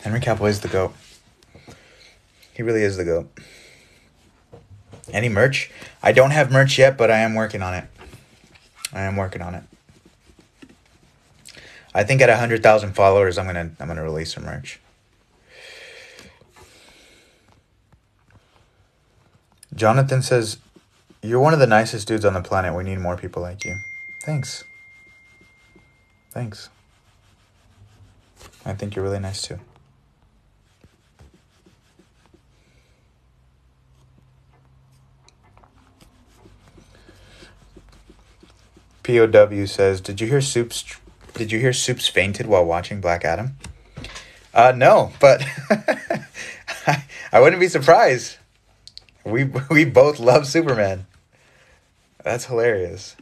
A: Henry Cavill is the GOAT. He really is the GOAT. Any merch? I don't have merch yet, but I am working on it. I think at 100,000 followers, I'm gonna release some merch. Jonathan says, you're one of the nicest dudes on the planet. We need more people like you. Thanks. I think you're really nice too. POW says, did you hear Soups fainted while watching Black Adam? No, but I wouldn't be surprised. We both love Superman. That's hilarious.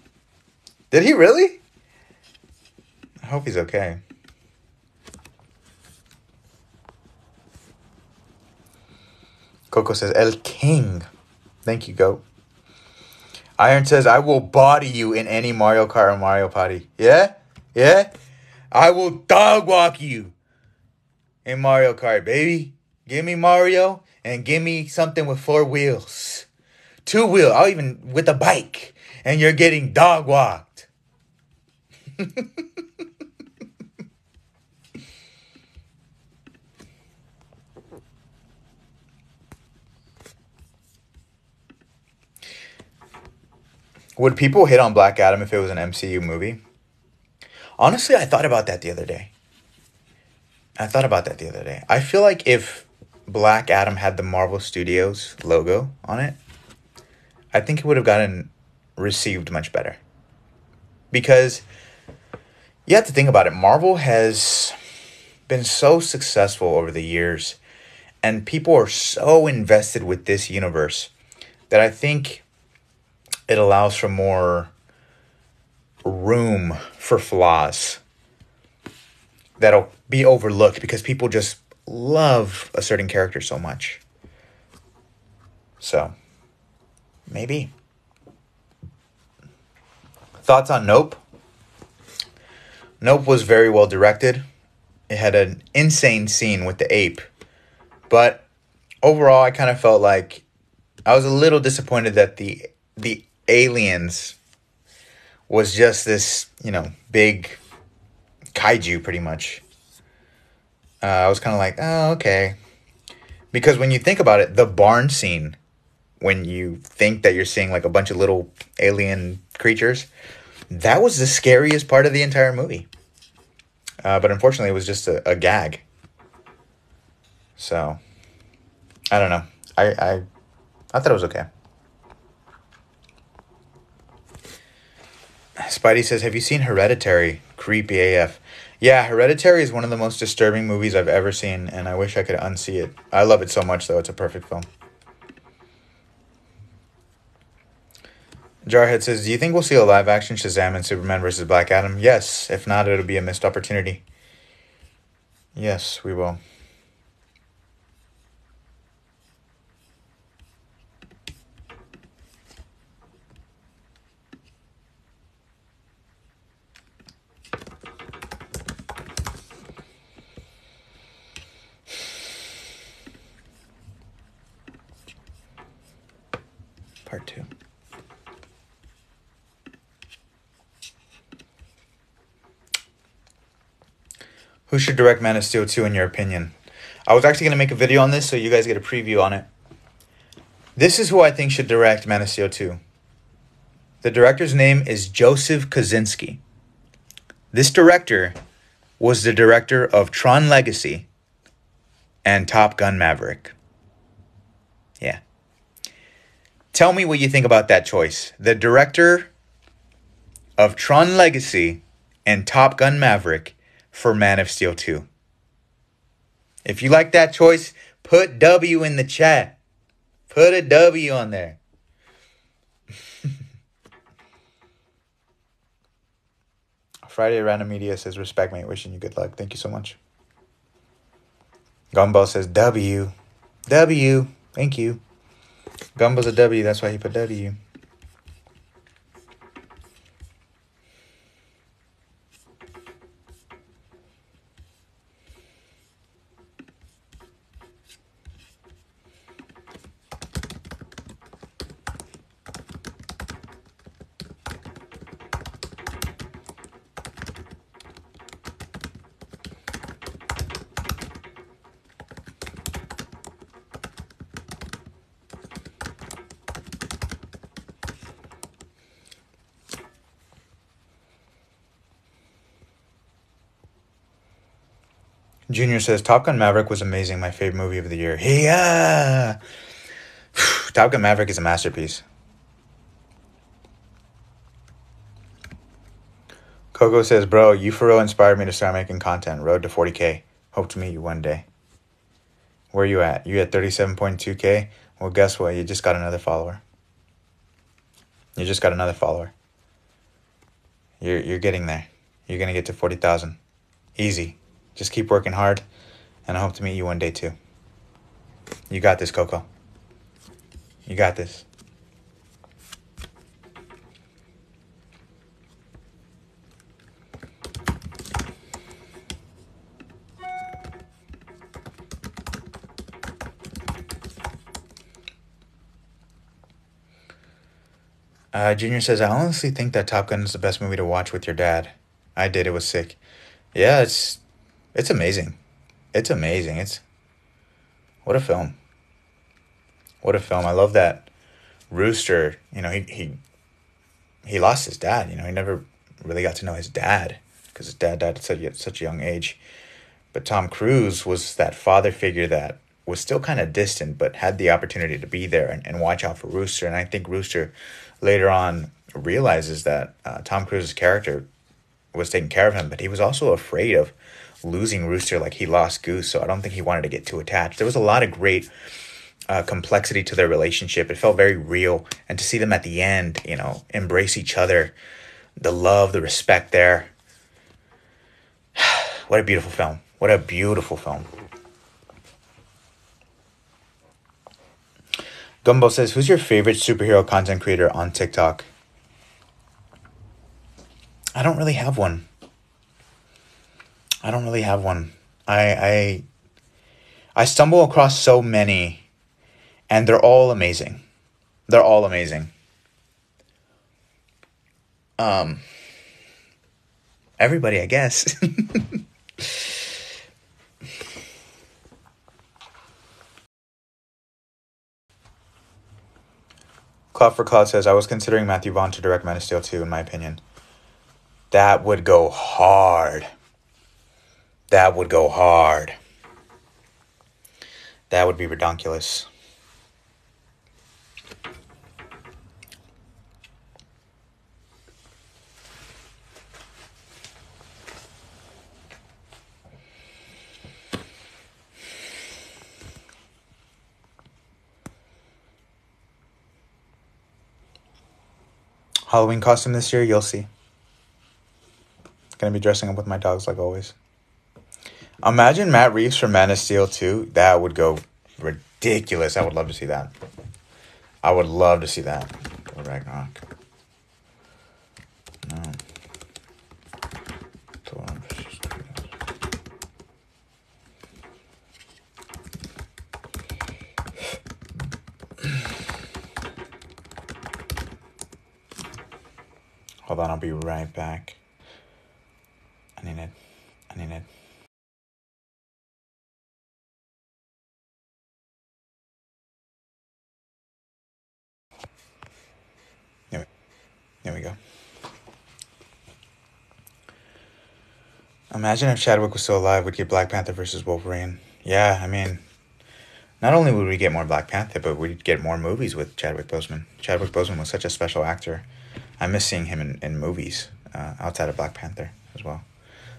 A: Did he really? I hope he's okay. Coco says, El King. Thank you, Goat. Iron says, I will body you in any Mario Kart or Mario Party. Yeah? I will dog walk you in Mario Kart, baby. Give me Mario and give me something with 4 wheels. 2 wheel. I'll even with a bike. And you're getting dog walked. Would people hit on Black Adam if it was an MCU movie? Honestly, I thought about that the other day. I feel like if Black Adam had the Marvel Studios logo on it, I think it would have gotten received much better. Because you have to think about it. Marvel has been so successful over the years, and people are so invested with this universe that I think it allows for more room for flaws that'll be overlooked because people just love a certain character so much. So, maybe. Thoughts on Nope? Nope was very well directed. It had an insane scene with the ape. But overall, I kind of felt like I was a little disappointed that the aliens was just this, big kaiju pretty much. I was kind of like, oh, okay. Because when you think about it, the barn scene, when you think that you're seeing like a bunch of little alien creatures, that was the scariest part of the entire movie. But unfortunately, it was just a gag. So, I don't know. I thought it was okay. Spidey says, have you seen Hereditary? Creepy AF. Yeah, Hereditary is one of the most disturbing movies I've ever seen, and I wish I could unsee it. I love it so much, though. It's a perfect film. Jarhead says, do you think we'll see a live-action Shazam and Superman vs. Black Adam? Yes. If not, it'll be a missed opportunity. Yes, we will. Part 2. Who should direct Man of Steel 2 in your opinion? I was actually going to make a video on this so you guys get a preview on it. This is who I think should direct Man of Steel 2. The director's name is Joseph Kosinski. This director was the director of Tron Legacy and Top Gun Maverick. Yeah. Tell me what you think about that choice. The director of Tron Legacy and Top Gun Maverick for Man of Steel 2. If you like that choice, put W in the chat. Put a W on there. Friday Random Media says, respect, mate. Wishing you good luck. Thank you so much. Gumball says, W. W. Thank you. Gumball's a W. That's why he put W. Junior says, Top Gun Maverick was amazing. My favorite movie of the year. Yeah. Top Gun Maverick is a masterpiece. Coco says, bro, you for real inspired me to start making content. Road to 40K. Hope to meet you one day. Where you at? You at 37.2K? Well, guess what? You just got another follower. You just got another follower. You're getting there. You're going to get to 40,000. Easy. Just keep working hard, and I hope to meet you one day too. You got this, Coco. You got this. Junior says, I honestly think that Top Gun is the best movie to watch with your dad. I did. It was sick. Yeah, it's amazing. It's amazing. What a film. What a film. I love that Rooster, he lost his dad. He never really got to know his dad because his dad died at such a young age. But Tom Cruise was that father figure that was still kind of distant but had the opportunity to be there and watch out for Rooster. And I think Rooster later on realizes that Tom Cruise's character was taking care of him, but he was also afraid of losing Rooster like he lost Goose, so I don't think he wanted to get too attached. There was a lot of great complexity to their relationship. It felt very real, and to see them at the end, embrace each other, the love, the respect there. What a beautiful film. What a beautiful film. Gumbo says, who's your favorite superhero content creator on TikTok? I don't really have one. I stumble across so many, and they're all amazing. Everybody, I guess. Cloud for Cloud says, I was considering Matthew Vaughn to direct Man of Steel 2, in my opinion. That would go hard. That would be redonkulous. Halloween costume this year, you'll see. Gonna be dressing up with my dogs like always. Imagine Matt Reeves from Man of Steel 2. That would go ridiculous. I would love to see that. Thor Ragnarok. No. Thor. Hold on, I'll be right back. I need it. There we go. Imagine if Chadwick was still alive, we'd get Black Panther versus Wolverine. Yeah, I mean, not only would we get more Black Panther, but we'd get more movies with Chadwick Boseman. Chadwick Boseman was such a special actor. I miss seeing him in movies outside of Black Panther as well.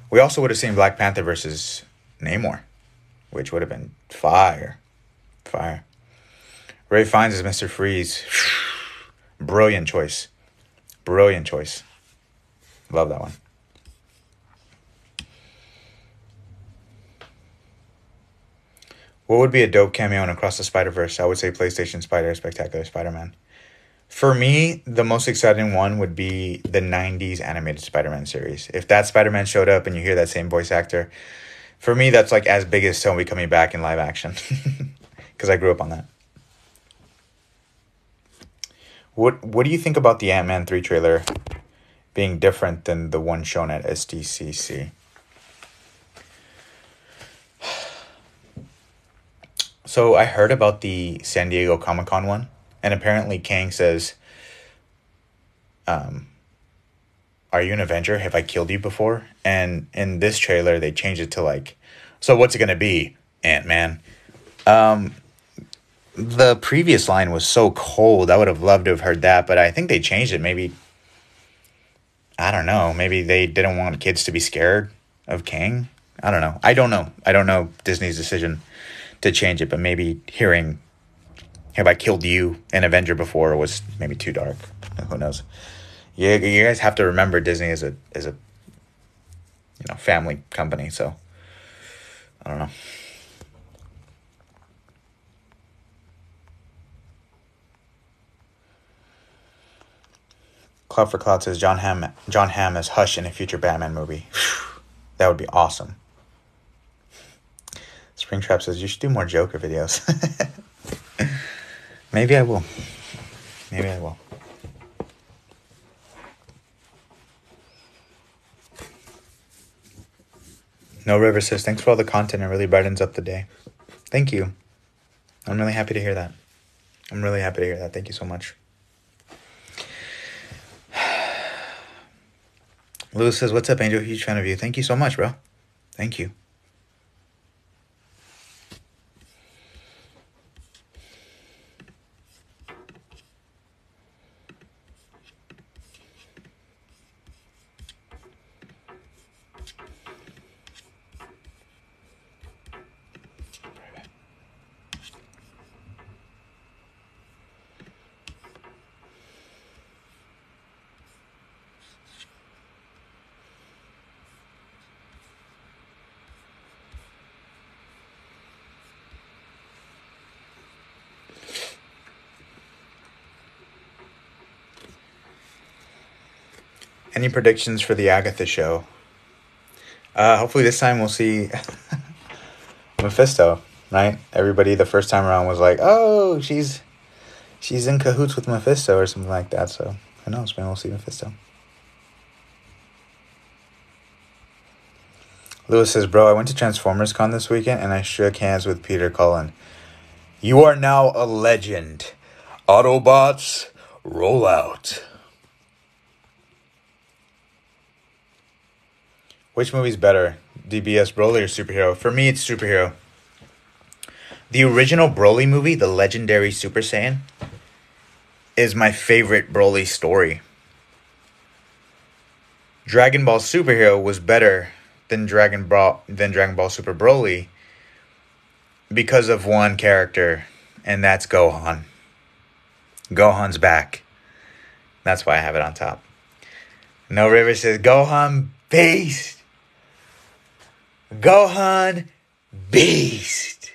A: We also would have seen Black Panther versus Namor, which would have been fire. Fire. Ray Fiennes as Mr. Freeze. Brilliant choice. Brilliant choice. Love that one. What would be a dope cameo in Across the Spider-Verse? I would say PlayStation Spectacular Spider-Man. For me, the most exciting one would be the 90s animated Spider-Man series. If that Spider-Man showed up and you hear that same voice actor, for me, that's like as big as Tobey coming back in live action. Because I grew up on that. What do you think about the Ant-Man 3 trailer being different than the one shown at SDCC? So I heard about the San Diego Comic-Con one, and apparently Kang says, are you an Avenger? Have I killed you before? And in this trailer, they changed it to like, so what's it going to be, Ant-Man? The previous line was so cold. I would have loved to have heard that, but I think they changed it. Maybe, I don't know. Maybe they didn't want kids to be scared of Kang. I don't know. I don't know Disney's decision to change it, but maybe hearing, have I killed you, an Avenger before, was maybe too dark. Who knows? You guys have to remember Disney is a family company, so I don't know. Cloud for Cloud says John Hamm as Hush in a future Batman movie. That would be awesome. Springtrap says you should do more Joker videos. Maybe I will. No River says thanks for all the content. It really brightens up the day. Thank you. I'm really happy to hear that. Thank you so much. Lewis says, what's up, Angel? Huge fan of you. Thank you so much, bro. Thank you. Any predictions for the Agatha show? Hopefully this time we'll see Mephisto, right? Everybody the first time around was like, oh, she's in cahoots with Mephisto or something like that. So who knows, man, we'll see Mephisto. Lewis says, bro, I went to Transformers Con this weekend and I shook hands with Peter Cullen. You are now a legend. Autobots, roll out. Which movie's better, DBS Broly or Superhero? For me, it's Superhero. The original Broly movie, the legendary Super Saiyan, is my favorite Broly story. Dragon Ball Superhero was better than Dragon Ball Super Broly because of one character, and that's Gohan. Gohan's back. That's why I have it on top. No River says, Gohan Beast. Gohan Beast.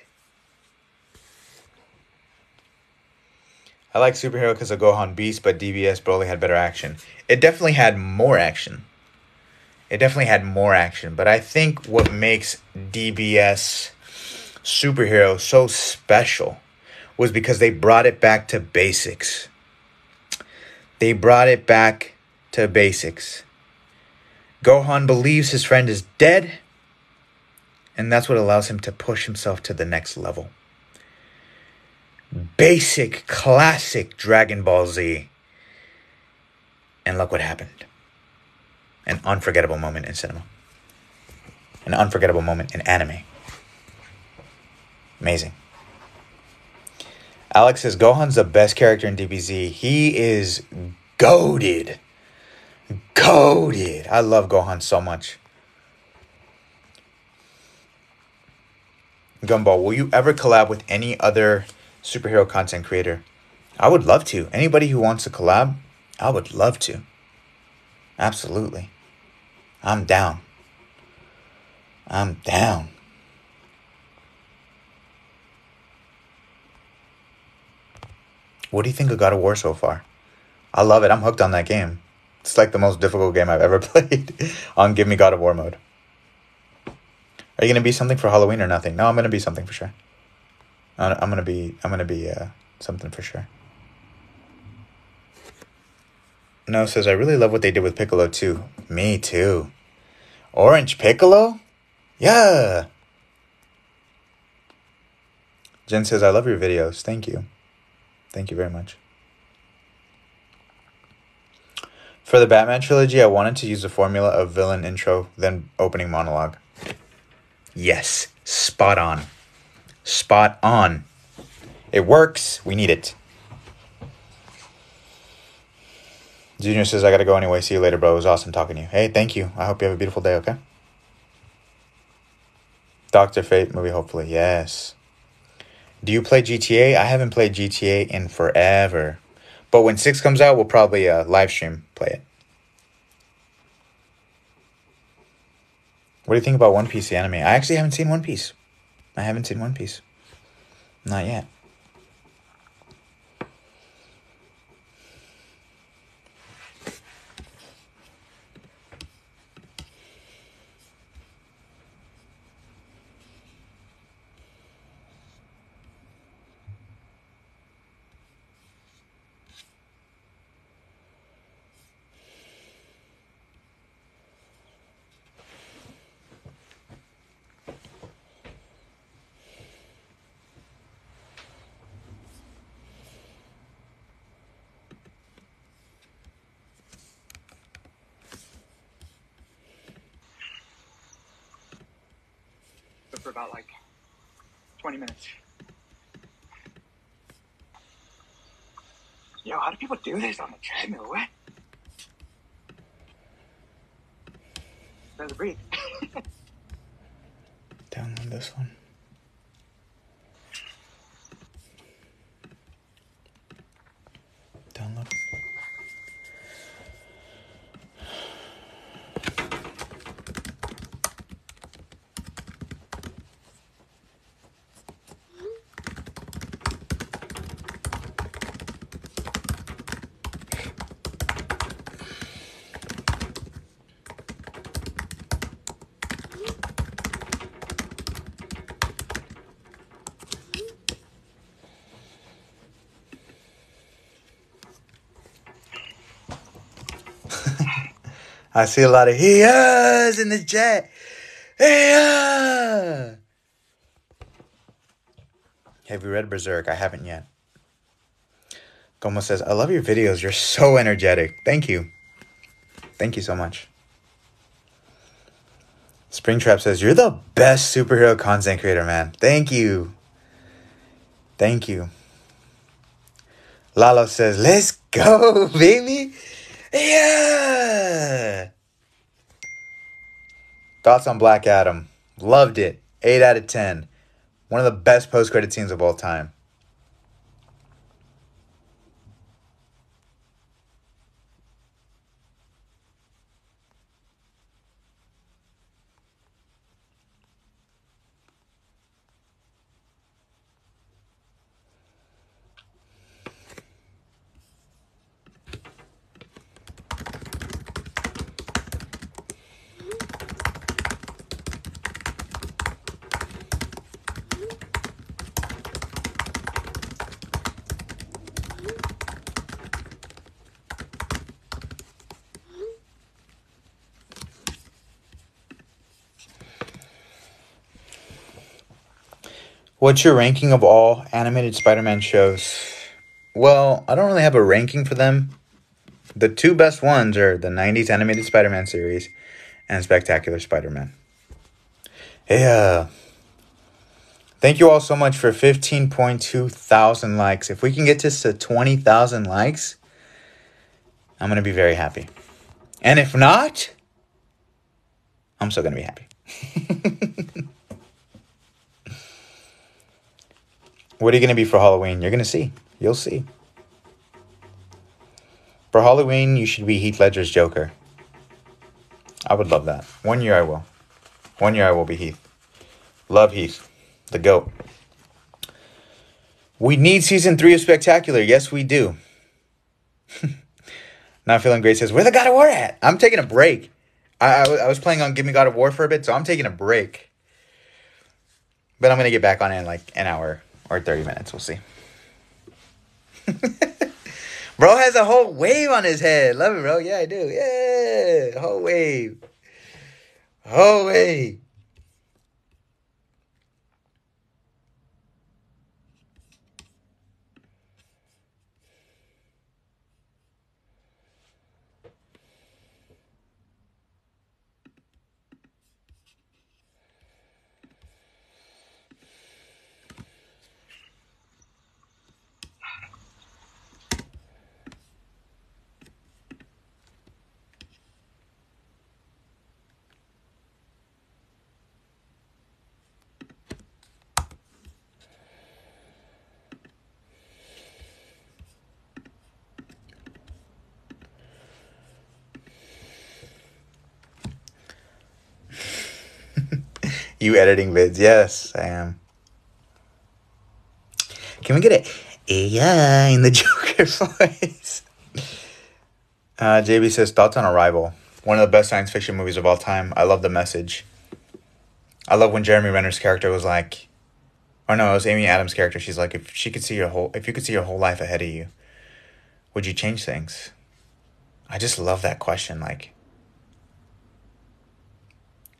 A: I like Superhero because of Gohan Beast, but DBS Broly had better action. It definitely had more action. But I think what makes DBS Superhero so special was because they brought it back to basics. to basics. Gohan believes his friend is dead, and that's what allows him to push himself to the next level. Basic, classic Dragon Ball Z. And look what happened. An unforgettable moment in cinema. An unforgettable moment in anime. Amazing. Alex says Gohan's the best character in DBZ. He is goated. Goated. I love Gohan so much. Gumball, will you ever collab with any other superhero content creator? I would love to. Anybody who wants to collab, I would love to. Absolutely. I'm down. I'm down. What do you think of God of War so far? I love it. I'm hooked on that game. It's like the most difficult game I've ever played on Give Me God of War mode. Are you gonna be something for Halloween or nothing? No, I'm gonna be something for sure. I'm gonna be something for sure. No says I really love what they did with Piccolo too. Me too. Orange Piccolo? Yeah. Jen says I love your videos. Thank you. Thank you very much. For the Batman trilogy, I wanted to use the formula of villain intro, then opening monologue. Yes, spot on. Spot on. It works. We need it. Junior says, I gotta go anyway. See you later, bro. It was awesome talking to you. Hey, thank you. I hope you have a beautiful day, okay? Dr. Fate movie, hopefully. Yes. Do you play GTA? I haven't played GTA in forever. But when 6 comes out, we'll probably live stream play it. What do you think about One Piece, the anime? I actually haven't seen One Piece. I haven't seen One Piece. Not yet.
C: For about like 20 minutes. Yo, how do people do this on the treadmill? What? Doesn't breathe.
A: Download this one. Download. I see a lot of "He-yahs" in the chat. Hey-yah! Have you read Berserk? I haven't yet. Como says, I love your videos. You're so energetic. Thank you. Thank you so much. Springtrap says, you're the best superhero content creator, man. Thank you. Thank you. Lalo says, let's go, baby. Yeah. Thoughts on Black Adam? Loved it. 8 out of 10. One of the best post-credit scenes of all time. What's your ranking of all animated Spider-Man shows? Well, I don't really have a ranking for them. The two best ones are the 90s animated Spider-Man series and Spectacular Spider-Man. Hey, thank you all so much for 15.2 thousand likes. If we can get this to 20,000 likes, I'm going to be very happy. And if not, I'm still going to be happy. What are you going to be for Halloween? You're going to see. You'll see. For Halloween, you should be Heath Ledger's Joker. I would love that. One year I will. One year I will be Heath. Love Heath. The GOAT. We need season 3 of Spectacular. Yes, we do. Not Feeling Great says, where the God of War at? I'm taking a break. I was playing on Give Me God of War for a bit, so I'm taking a break. But I'm going to get back on it in like an hour or 30 minutes. We'll see. Bro has a whole wave on his head. Love it, bro. Yeah, I do. Yeah. Whole wave. Whole wave. You editing vids? Yes, I am. Can we get it? Yeah, in the Joker voice. JB says, thoughts on Arrival. One of the best science fiction movies of all time. I love the message. I love when Jeremy Renner's character was like, or no, it was Amy Adams' character. She's like, if you could see your whole life ahead of you, would you change things? I just love that question. Like,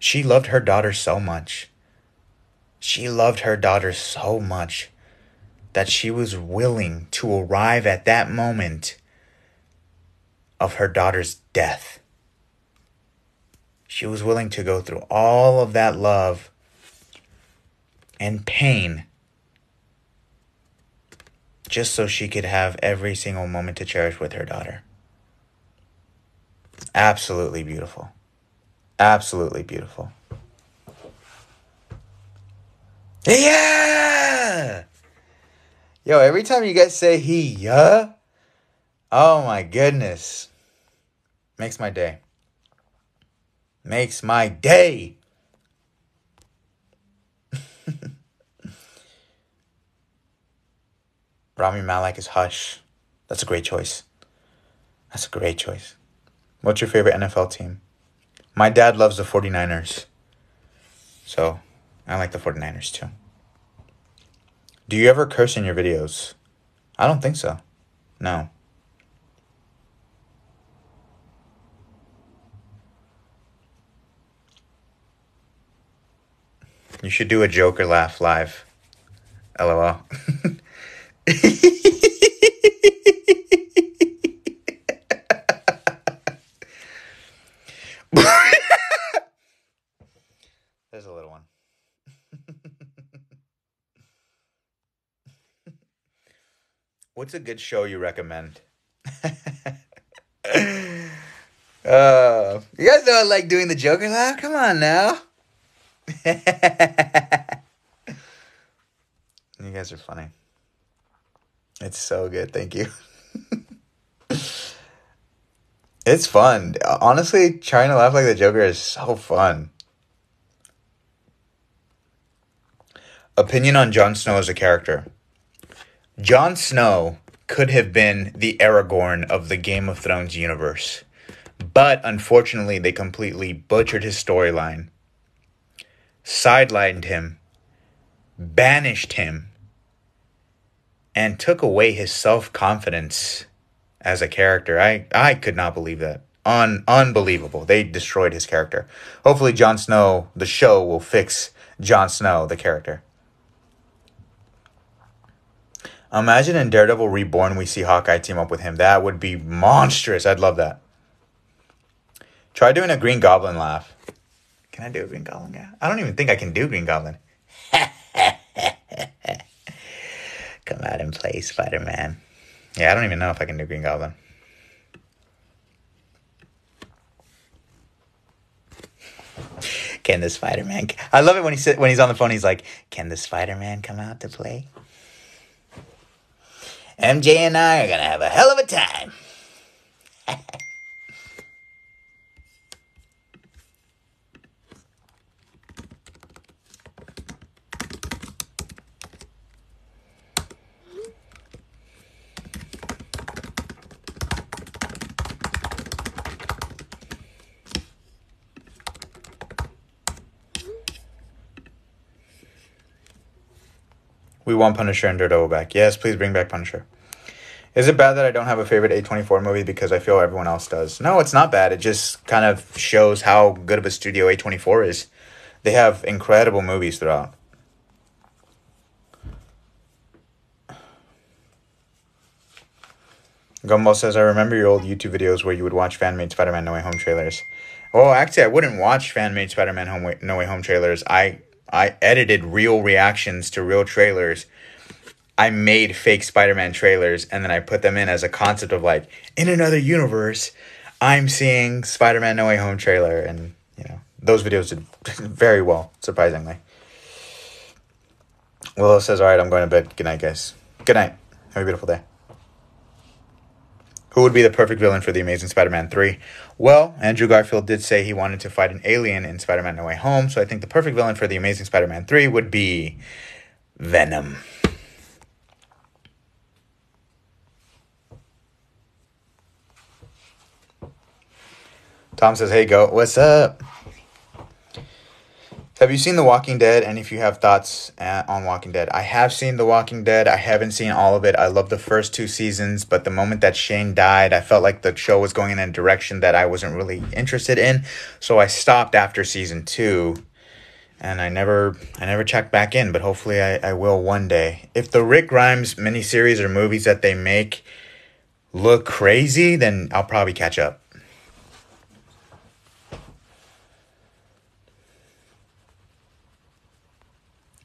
A: she loved her daughter so much. She loved her daughter so much that she was willing to arrive at that moment of her daughter's death. She was willing to go through all of that love and pain just so she could have every single moment to cherish with her daughter. Absolutely beautiful. Absolutely beautiful. Yeah! Yo, every time you guys say yeah, oh my goodness. Makes my day. Makes my day. Rami Malek is Hush. That's a great choice. That's a great choice. What's your favorite NFL team? My dad loves the 49ers. So, I like the 49ers too. Do you ever curse in your videos? I don't think so. No. You should do a Joker laugh live. LOL. There's a little one. What's a good show you recommend? You guys know I like doing the Joker laugh? Come on now. You guys are funny. It's so good. Thank you. It's fun. Honestly, trying to laugh like the Joker is so fun. Opinion on Jon Snow as a character. Jon Snow could have been the Aragorn of the Game of Thrones universe. But unfortunately, they completely butchered his storyline, sidelined him, banished him, and took away his self-confidence as a character. I could not believe that. Unbelievable. They destroyed his character. Hopefully Jon Snow, the show, will fix Jon Snow, the character. Imagine in Daredevil Reborn we see Hawkeye team up with him. That would be monstrous. I'd love that. Try doing a Green Goblin laugh. Can I do a Green Goblin laugh? I don't even think I can do Green Goblin. Come out and play Spider-Man. Yeah, I don't even know if I can do Green Goblin. Can the Spider-Man... I love it when he's on the phone, he's like, can the Spider-Man come out to play? MJ and I are going to have a hell of a time. We want Punisher and Daredevil back. Yes, please bring back Punisher. Is it bad that I don't have a favorite A24 movie because I feel everyone else does? No, it's not bad. It just kind of shows how good of a studio A24 is. They have incredible movies throughout. Gumball says, I remember your old YouTube videos where you would watch fan-made Spider-Man No Way Home trailers. Well, actually, I wouldn't watch fan-made Spider-Man No Way Home trailers. I edited real reactions to real trailers. I made fake Spider-Man trailers, and then I put them in as a concept of, like, in another universe, I'm seeing Spider-Man No Way Home trailer. And, you know, those videos did very well, surprisingly. Willow says, all right, I'm going to bed. Good night, guys. Good night. Have a beautiful day. Who would be the perfect villain for The Amazing Spider-Man 3? Well, Andrew Garfield did say he wanted to fight an alien in Spider-Man No Way Home, so I think the perfect villain for The Amazing Spider-Man 3 would be Venom. Tom says, hey, Goat, what's up? Have you seen The Walking Dead? And if you have thoughts on Walking Dead. I have seen The Walking Dead. I haven't seen all of it. I love the first 2 seasons, but the moment that Shane died, I felt like the show was going in a direction that I wasn't really interested in. So I stopped after season 2, and I never checked back in, but hopefully I will one day. If the Rick Grimes miniseries or movies that they make look crazy, then I'll probably catch up.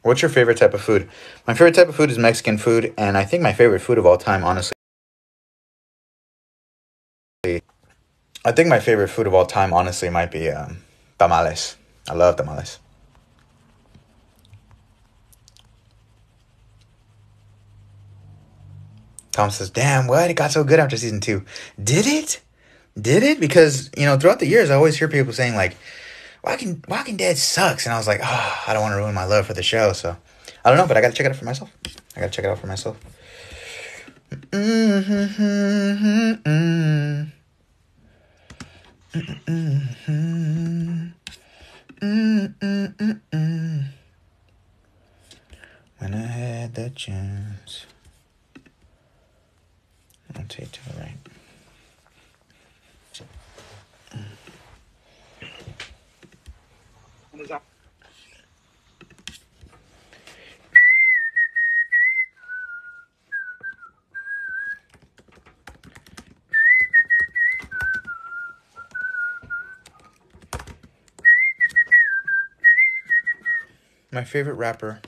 A: What's your favorite type of food? My favorite type of food is Mexican food, and I think my favorite food of all time, honestly, might be tamales. I love tamales. Tom says, damn, what? It got so good after season 2. Did it? Because, you know, throughout the years, I always hear people saying, like, Walking Dead sucks. And I was like, I don't want to ruin my love for the show. So, I don't know, but I got to check it out for myself. When I had the chance, I'll take to the right.
C: What is that?
A: My favorite rapper.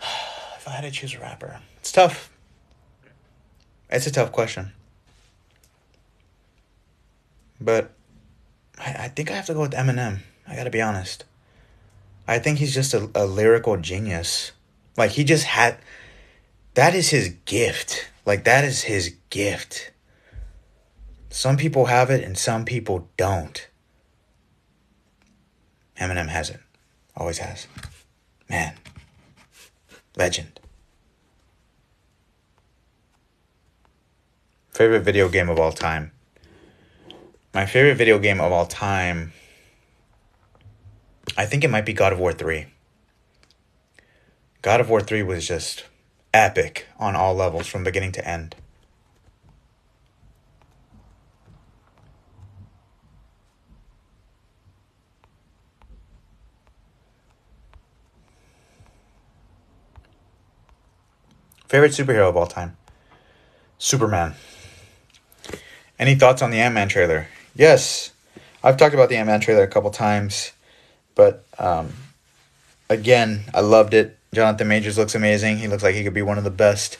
A: If I had to choose a rapper, it's tough. It's a tough question. But I think I have to go with Eminem. I gotta be honest. I think he's just a lyrical genius. Like, he just had... That is his gift. Some people have it and some people don't. Eminem has it. Always has. Man. Legend. Favorite video game of all time. My favorite video game of all time, I think it might be God of War 3. God of War 3 was just epic on all levels from beginning to end. Favorite superhero of all time? Superman. Any thoughts on the Ant-Man trailer? Yes. I've talked about the Ant-Man trailer a couple times. But, again, I loved it. Jonathan Majors looks amazing. He looks like he could be one of the best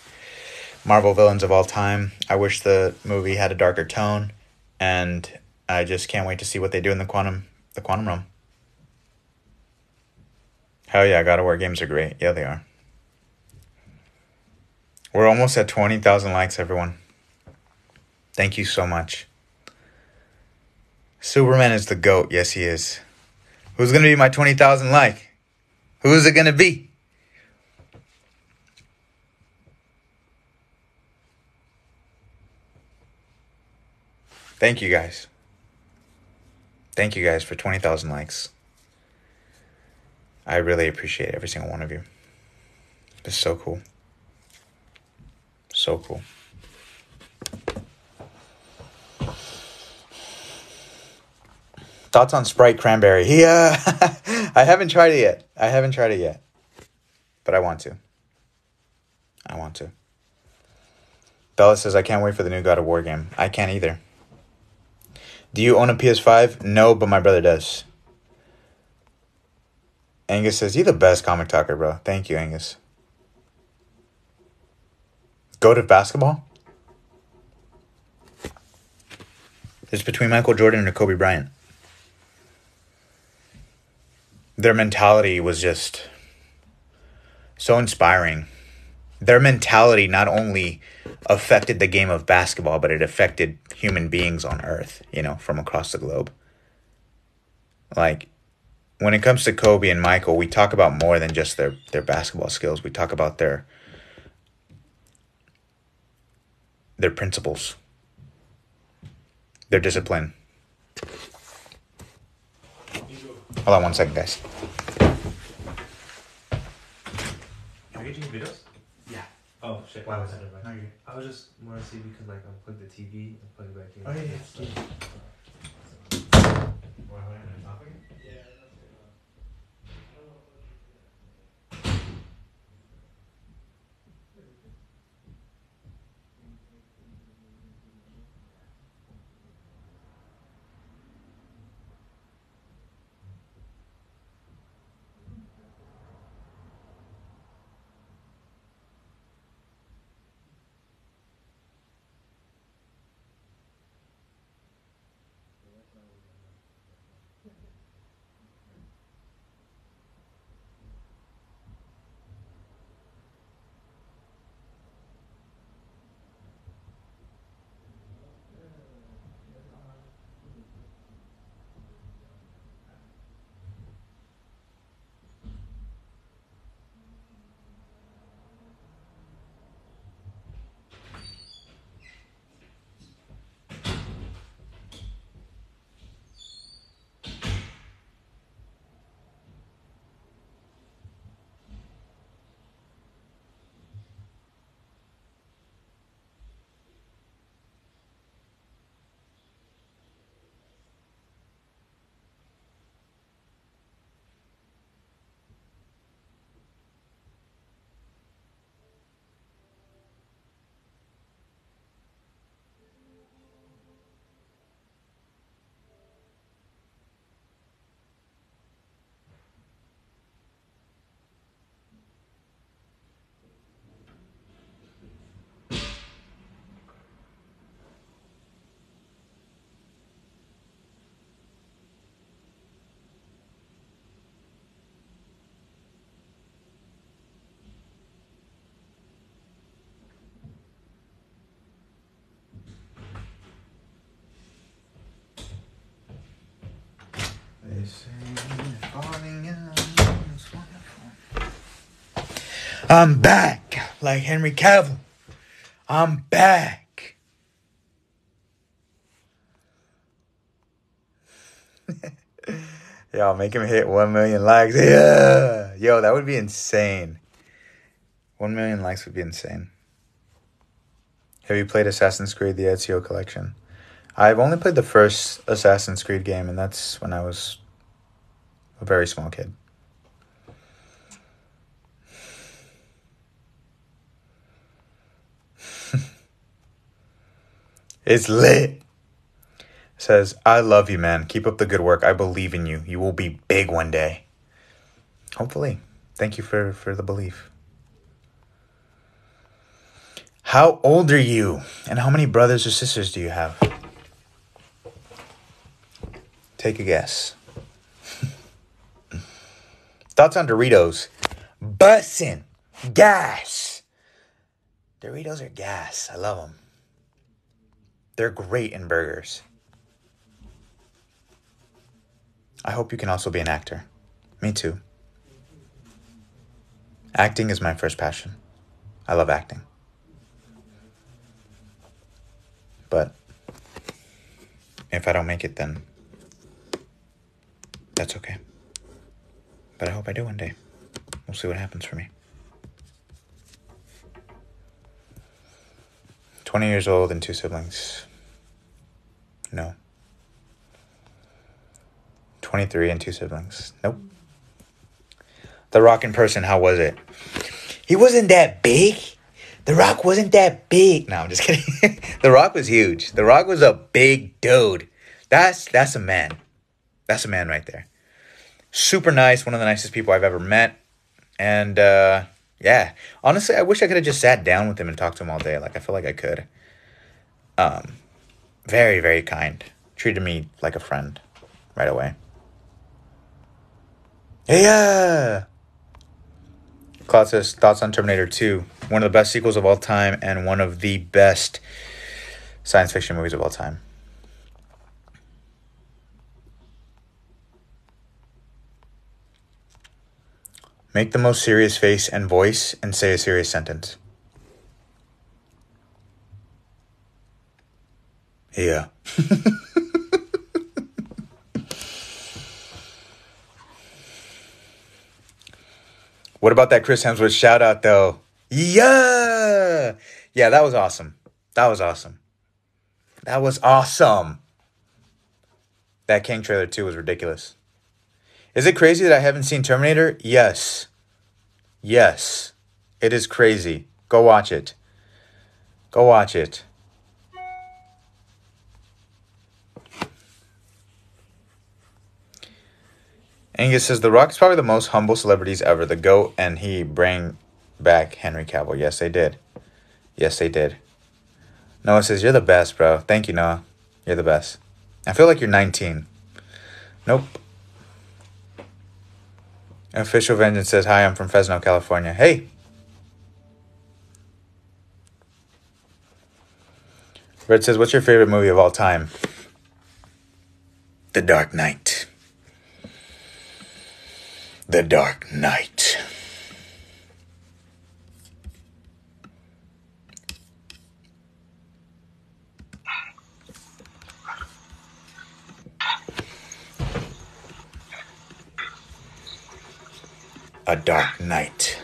A: Marvel villains of all time. I wish the movie had a darker tone. And I just can't wait to see what they do in the quantum realm. Hell yeah, God of War games are great. Yeah, they are. We're almost at 20,000 likes, everyone. Thank you so much. Superman is the GOAT. Yes, he is. Who's going to be my 20,000 like? Who's it going to be? Thank you guys. Thank you guys for 20,000 likes. I really appreciate every single one of you. It's so cool. So cool. Thoughts on Sprite Cranberry? Yeah, I haven't tried it yet. But I want to. Bella says, I can't wait for the new God of War game. I can't either. Do you own a PS5? No, but my brother does. Angus says, you're the best comic talker, bro. Thank you, Angus. Go to basketball? It's between Michael Jordan and Kobe Bryant. Their mentality was just so inspiring. Their mentality not only affected the game of basketball, but it affected human beings on Earth, from across the globe. Like, when it comes to Kobe and Michael, we talk about more than just their basketball skills. We talk about their principles, their discipline. Hold on 1 second, guys.
D: Are you taking videos? Yeah. Oh shit.
A: Why was that?
D: No, I was just want to see if you could unplug the TV and plug it back in.
A: Oh yeah. I'm back, like Henry Cavill. I'm back. Yo, make him hit 1 million likes. Yeah. Yo, that would be insane. 1 million likes would be insane. Have you played Assassin's Creed, the Ezio collection? I've only played the first Assassin's Creed game, and that's when I was a very small kid. It's lit. Says, I love you, man. Keep up the good work. I believe in you. You will be big one day. Hopefully. Thank you for the belief. How old are you? And how many brothers or sisters do you have? Take a guess. Thoughts on Doritos? Bussin'. Gas. Doritos are gas. I love them. They're great in burgers. I hope you can also be an actor. Me too. Acting is my first passion. I love acting. But if I don't make it, then that's okay. But I hope I do one day. We'll see what happens for me. 20 years old and 2 siblings. No. 23 and 2 siblings. Nope. The Rock in person, how was it? He wasn't that big. The Rock wasn't that big. No, I'm just kidding. The Rock was huge. The Rock was a big dude. That's a man. That's a man right there. Super nice. One of the nicest people I've ever met. And, yeah. Honestly, I wish I could have just sat down with him and talked to him all day. Like, I feel like I could. Very, very kind. Treated me like a friend right away. Yeah. Claude says, thoughts on Terminator 2. One of the best sequels of all time and one of the best science fiction movies of all time. Make the most serious face and voice and say a serious sentence. Yeah. What about that Chris Hemsworth shout out though? Yeah. Yeah, that was awesome. That was awesome. That was awesome. That King trailer too was ridiculous. Is it crazy that I haven't seen Terminator? Yes. Yes. It is crazy. Go watch it. Go watch it. Angus says, The Rock is probably the most humble celebrities ever. The GOAT, and he bring back Henry Cavill. Yes, they did. Yes, they did. Noah says, you're the best, bro. Thank you, Noah. You're the best. I feel like you're 19. Nope. Official Vengeance says, hi, I'm from Fresno, California. Hey. Red says, what's your favorite movie of all time? The Dark Knight. The Dark Knight. A Dark Knight.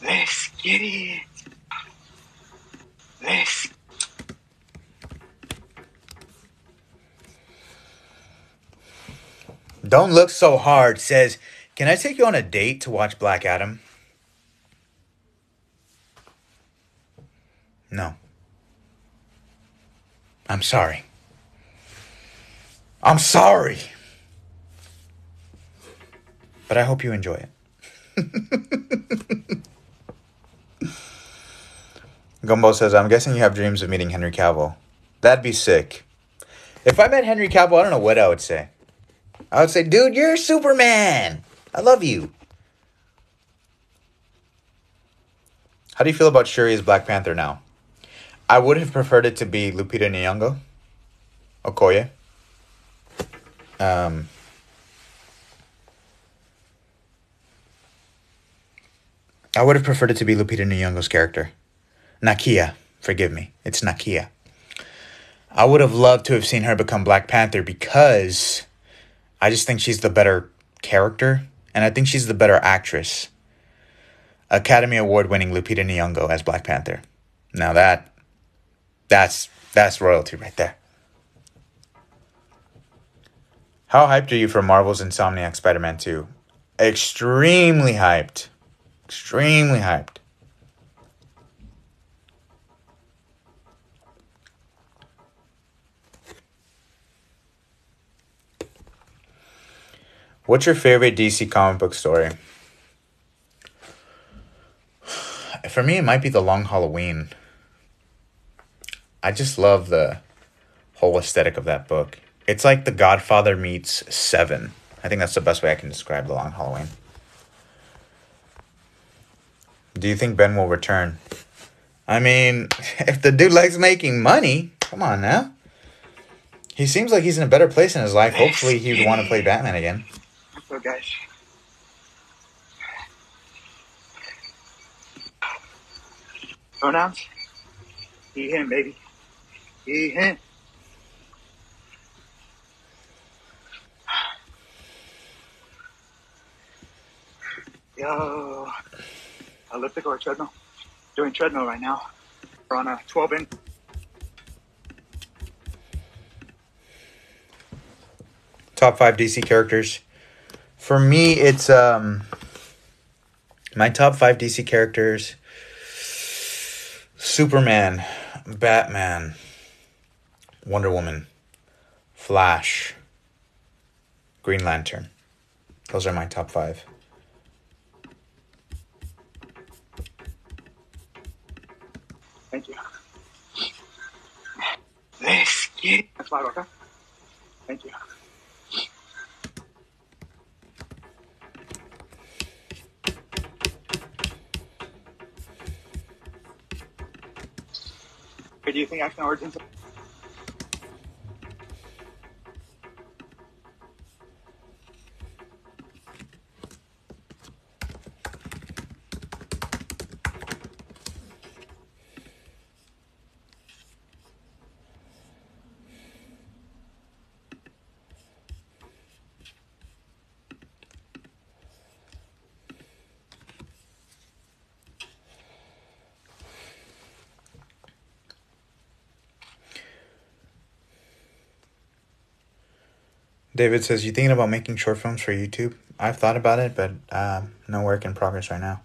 C: Let's get it. Let's.
A: Don't Look So Hard says, can I take you on a date to watch Black Adam? No. I'm sorry. I'm sorry. But I hope you enjoy it. Gumbo says, I'm guessing you have dreams of meeting Henry Cavill. That'd be sick. If I met Henry Cavill, I don't know what I would say. I would say, dude, you're Superman. I love you. How do you feel about Shuri as Black Panther now? I would have preferred it to be Lupita Nyong'o. Okoye. I would have preferred it to be Lupita Nyong'o's character. Nakia. Forgive me. It's Nakia. I would have loved to have seen her become Black Panther because I just think she's the better character. And I think she's the better actress. Academy Award winning Lupita Nyong'o as Black Panther. Now that's royalty right there. How hyped are you for Marvel's Insomniac Spider-Man 2? Extremely hyped. Extremely hyped. What's your favorite DC comic book story? For me, it might be The Long Halloween. I just love the whole aesthetic of that book. It's like The Godfather meets Seven. I think that's the best way I can describe The Long Halloween. Do you think Ben will return? I mean, if the dude likes making money, come on now. He seems like he's in a better place in his life. Hopefully he would want to play Batman again.
C: So, guys. Pronouns? He, him, baby. He, him. Yo. Elliptical or treadmill? Doing treadmill right now. We're on a 12-inch.
A: Top 5 DC characters. For me, it's my top 5 DC characters: Superman, Batman, Wonder Woman, Flash, Green Lantern. Those are my top 5.
C: Thank you. Let's get it. That's 5, okay? Thank you. Do you think X-Men Origins?
A: David says, you thinking about making short films for YouTube? I've thought about it, but no work in progress right now.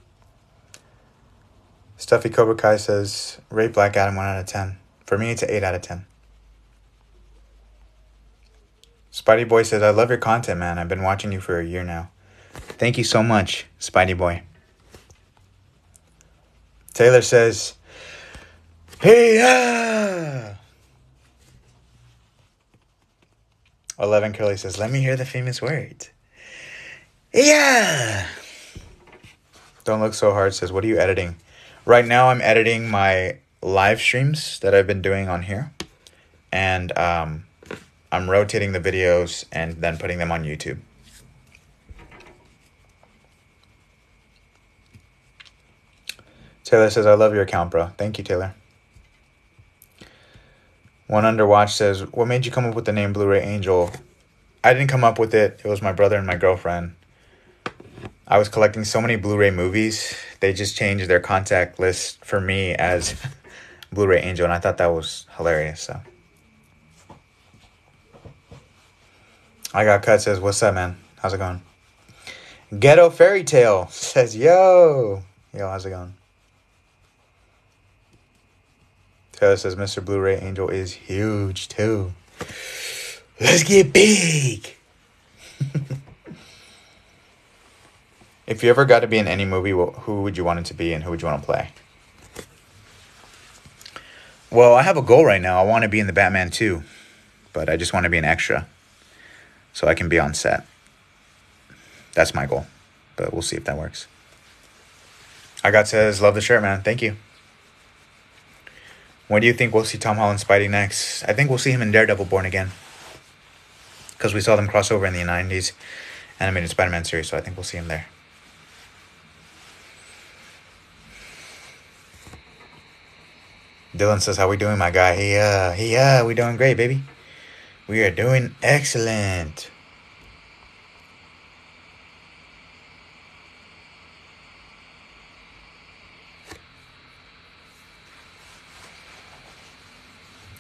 A: Stuffy Cobra Kai says, rate Black Adam 1 out of 10. For me, it's an 8 out of 10. Spidey Boy says, I love your content, man. I've been watching you for a year now. Thank you so much, Spidey Boy. Taylor says, hey, yeah! 11 Curly says, let me hear the famous words. Yeah! Don't Look So Hard says, what are you editing? Right now I'm editing my live streams that I've been doing on here. And I'm rotating the videos and then putting them on YouTube. Taylor says, I love your account, bro. Thank you, Taylor. One Underwatch says, what made you come up with the name Blu-ray Angel? I didn't come up with it. It was my brother and my girlfriend. I was collecting so many Blu-ray movies. They just changed their contact list for me as Blu-ray Angel, and I thought that was hilarious. So I Got Cut says, what's up, man? How's it going? Ghetto Fairy Tale says, yo, how's it going? Taylor says, Mr. Blu-ray Angel is huge, too. Let's get big. If you ever got to be in any movie, who would you want it to be and who would you want to play? Well, I have a goal right now. I want to be in the Batman 2, but I just want to be an extra so I can be on set. That's my goal, but we'll see if that works. I Got says, love the shirt, man. Thank you. When do you think we'll see Tom Holland Spidey next? I think we'll see him in Daredevil Born Again. Because we saw them cross over in the 90s animated Spider-Man series, so I think we'll see him there. Dylan says, how we doing, my guy? We doing great, baby. We are doing excellent.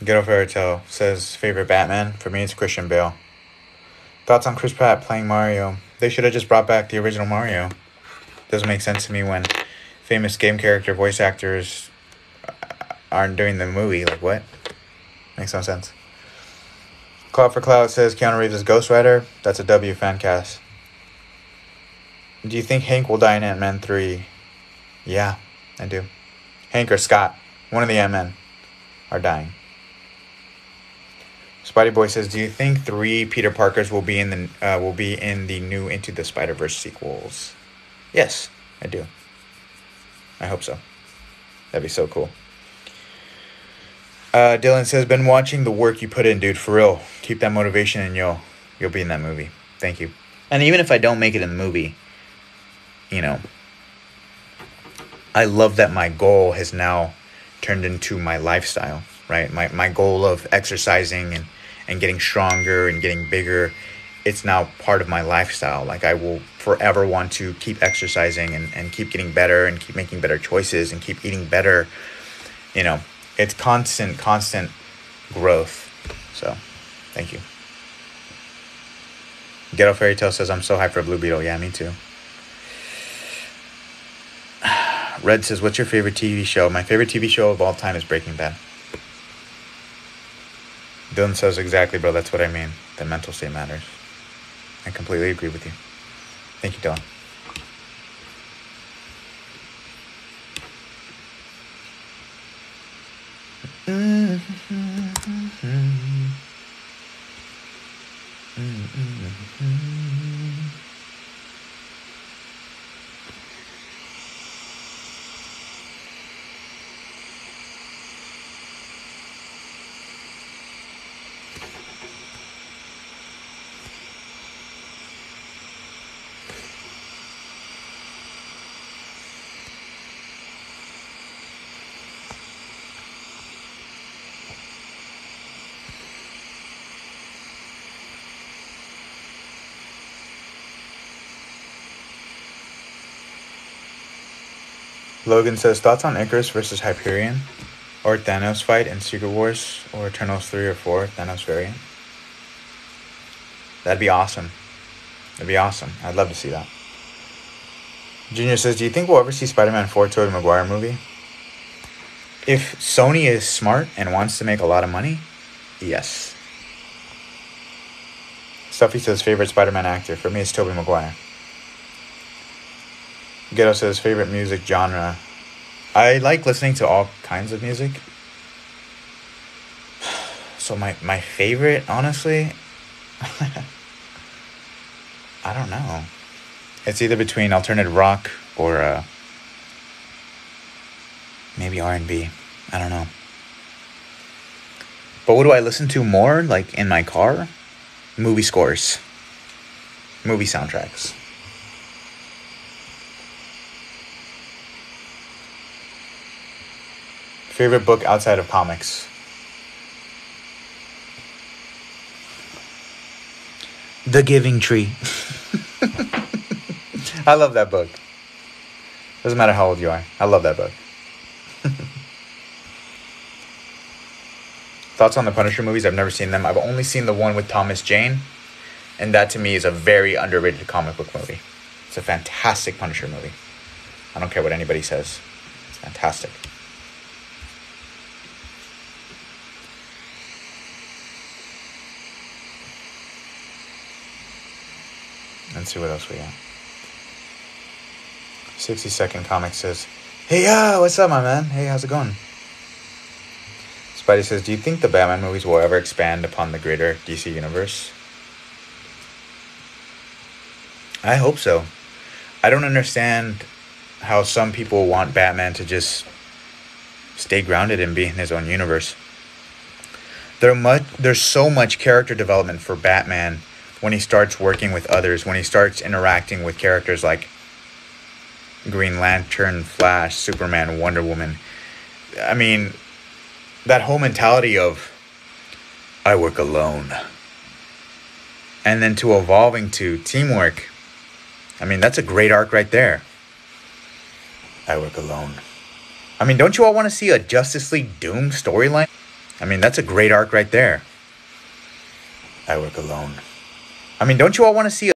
A: Ghetto Fairy Tale says, favorite Batman? For me, it's Christian Bale. Thoughts on Chris Pratt playing Mario? They should have just brought back the original Mario. Doesn't make sense to me when famous game character voice actors aren't doing the movie. Like, what? Makes no sense. Cloud for Cloud says, Keanu Reeves is Ghost Rider. That's a W fan cast. Do you think Hank will die in Ant-Man 3? Yeah, I do. Hank or Scott, one of the Ant-Men, are dying. Spidey Boy says, "Do you think 3 Peter Parkers will be in the new Into the Spider-Verse sequels?" Yes, I do. I hope so. That'd be so cool. Dylan says, "Been watching the work you put in, dude. For real. Keep that motivation, and you'll be in that movie. Thank you." And even if I don't make it in the movie, you know, I love that my goal has now turned into my lifestyle, right? My goal of exercising and getting stronger and getting bigger, it's now part of my lifestyle. Like, I will forever want to keep exercising and keep getting better and keep making better choices and keep eating better. You know, it's constant growth. So, thank you. Ghetto Fairy Tale says, "I'm so hyped for Blue Beetle." Yeah, me too. Red says, "What's your favorite TV show?" My favorite TV show of all time is Breaking Bad. Dylan says, "Exactly, bro. That's what I mean. The mental state matters." I completely agree with you. Thank you, Dylan. Logan says, "Thoughts on Icarus versus Hyperion, or Thanos fight in Secret Wars, or Eternals 3 or 4, Thanos variant?" That'd be awesome. That'd be awesome. I'd love to see that. Junior says, "Do you think we'll ever see Spider-Man 4 Tobey Maguire movie?" If Sony is smart and wants to make a lot of money, yes. Stuffy says, "Favorite Spider-Man actor?" For me, it's Tobey Maguire. Ghetto says, "Favorite music genre?" I like listening to all kinds of music. So my favorite, honestly, I don't know. It's either between alternative rock or maybe R&B. I don't know. But what do I listen to more, like, in my car? Movie scores. Movie soundtracks. Favorite book outside of comics? The Giving Tree. I love that book. Doesn't matter how old you are. I love that book. Thoughts on the Punisher movies? I've never seen them. I've only seen the one with Thomas Jane. And that, to me, is a very underrated comic book movie. It's a fantastic Punisher movie. I don't care what anybody says. It's fantastic. Let's see what else we got. 60-second comic says, "Hey, what's up, my man? Hey, how's it going?" Spidey says, "Do you think the Batman movies will ever expand upon the greater DC universe?" I hope so. I don't understand how some people want Batman to just stay grounded and be in his own universe. There's so much character development for Batman when he starts working with others, when he starts interacting with characters like Green Lantern, Flash, Superman, Wonder Woman. I mean, that whole mentality of, I work alone, and then to evolving to teamwork. I mean, that's a great arc right there. I work alone. I mean, don't you all want to see a Justice League Doom storyline? I mean, that's a great arc right there. I work alone. I mean, don't you all want to see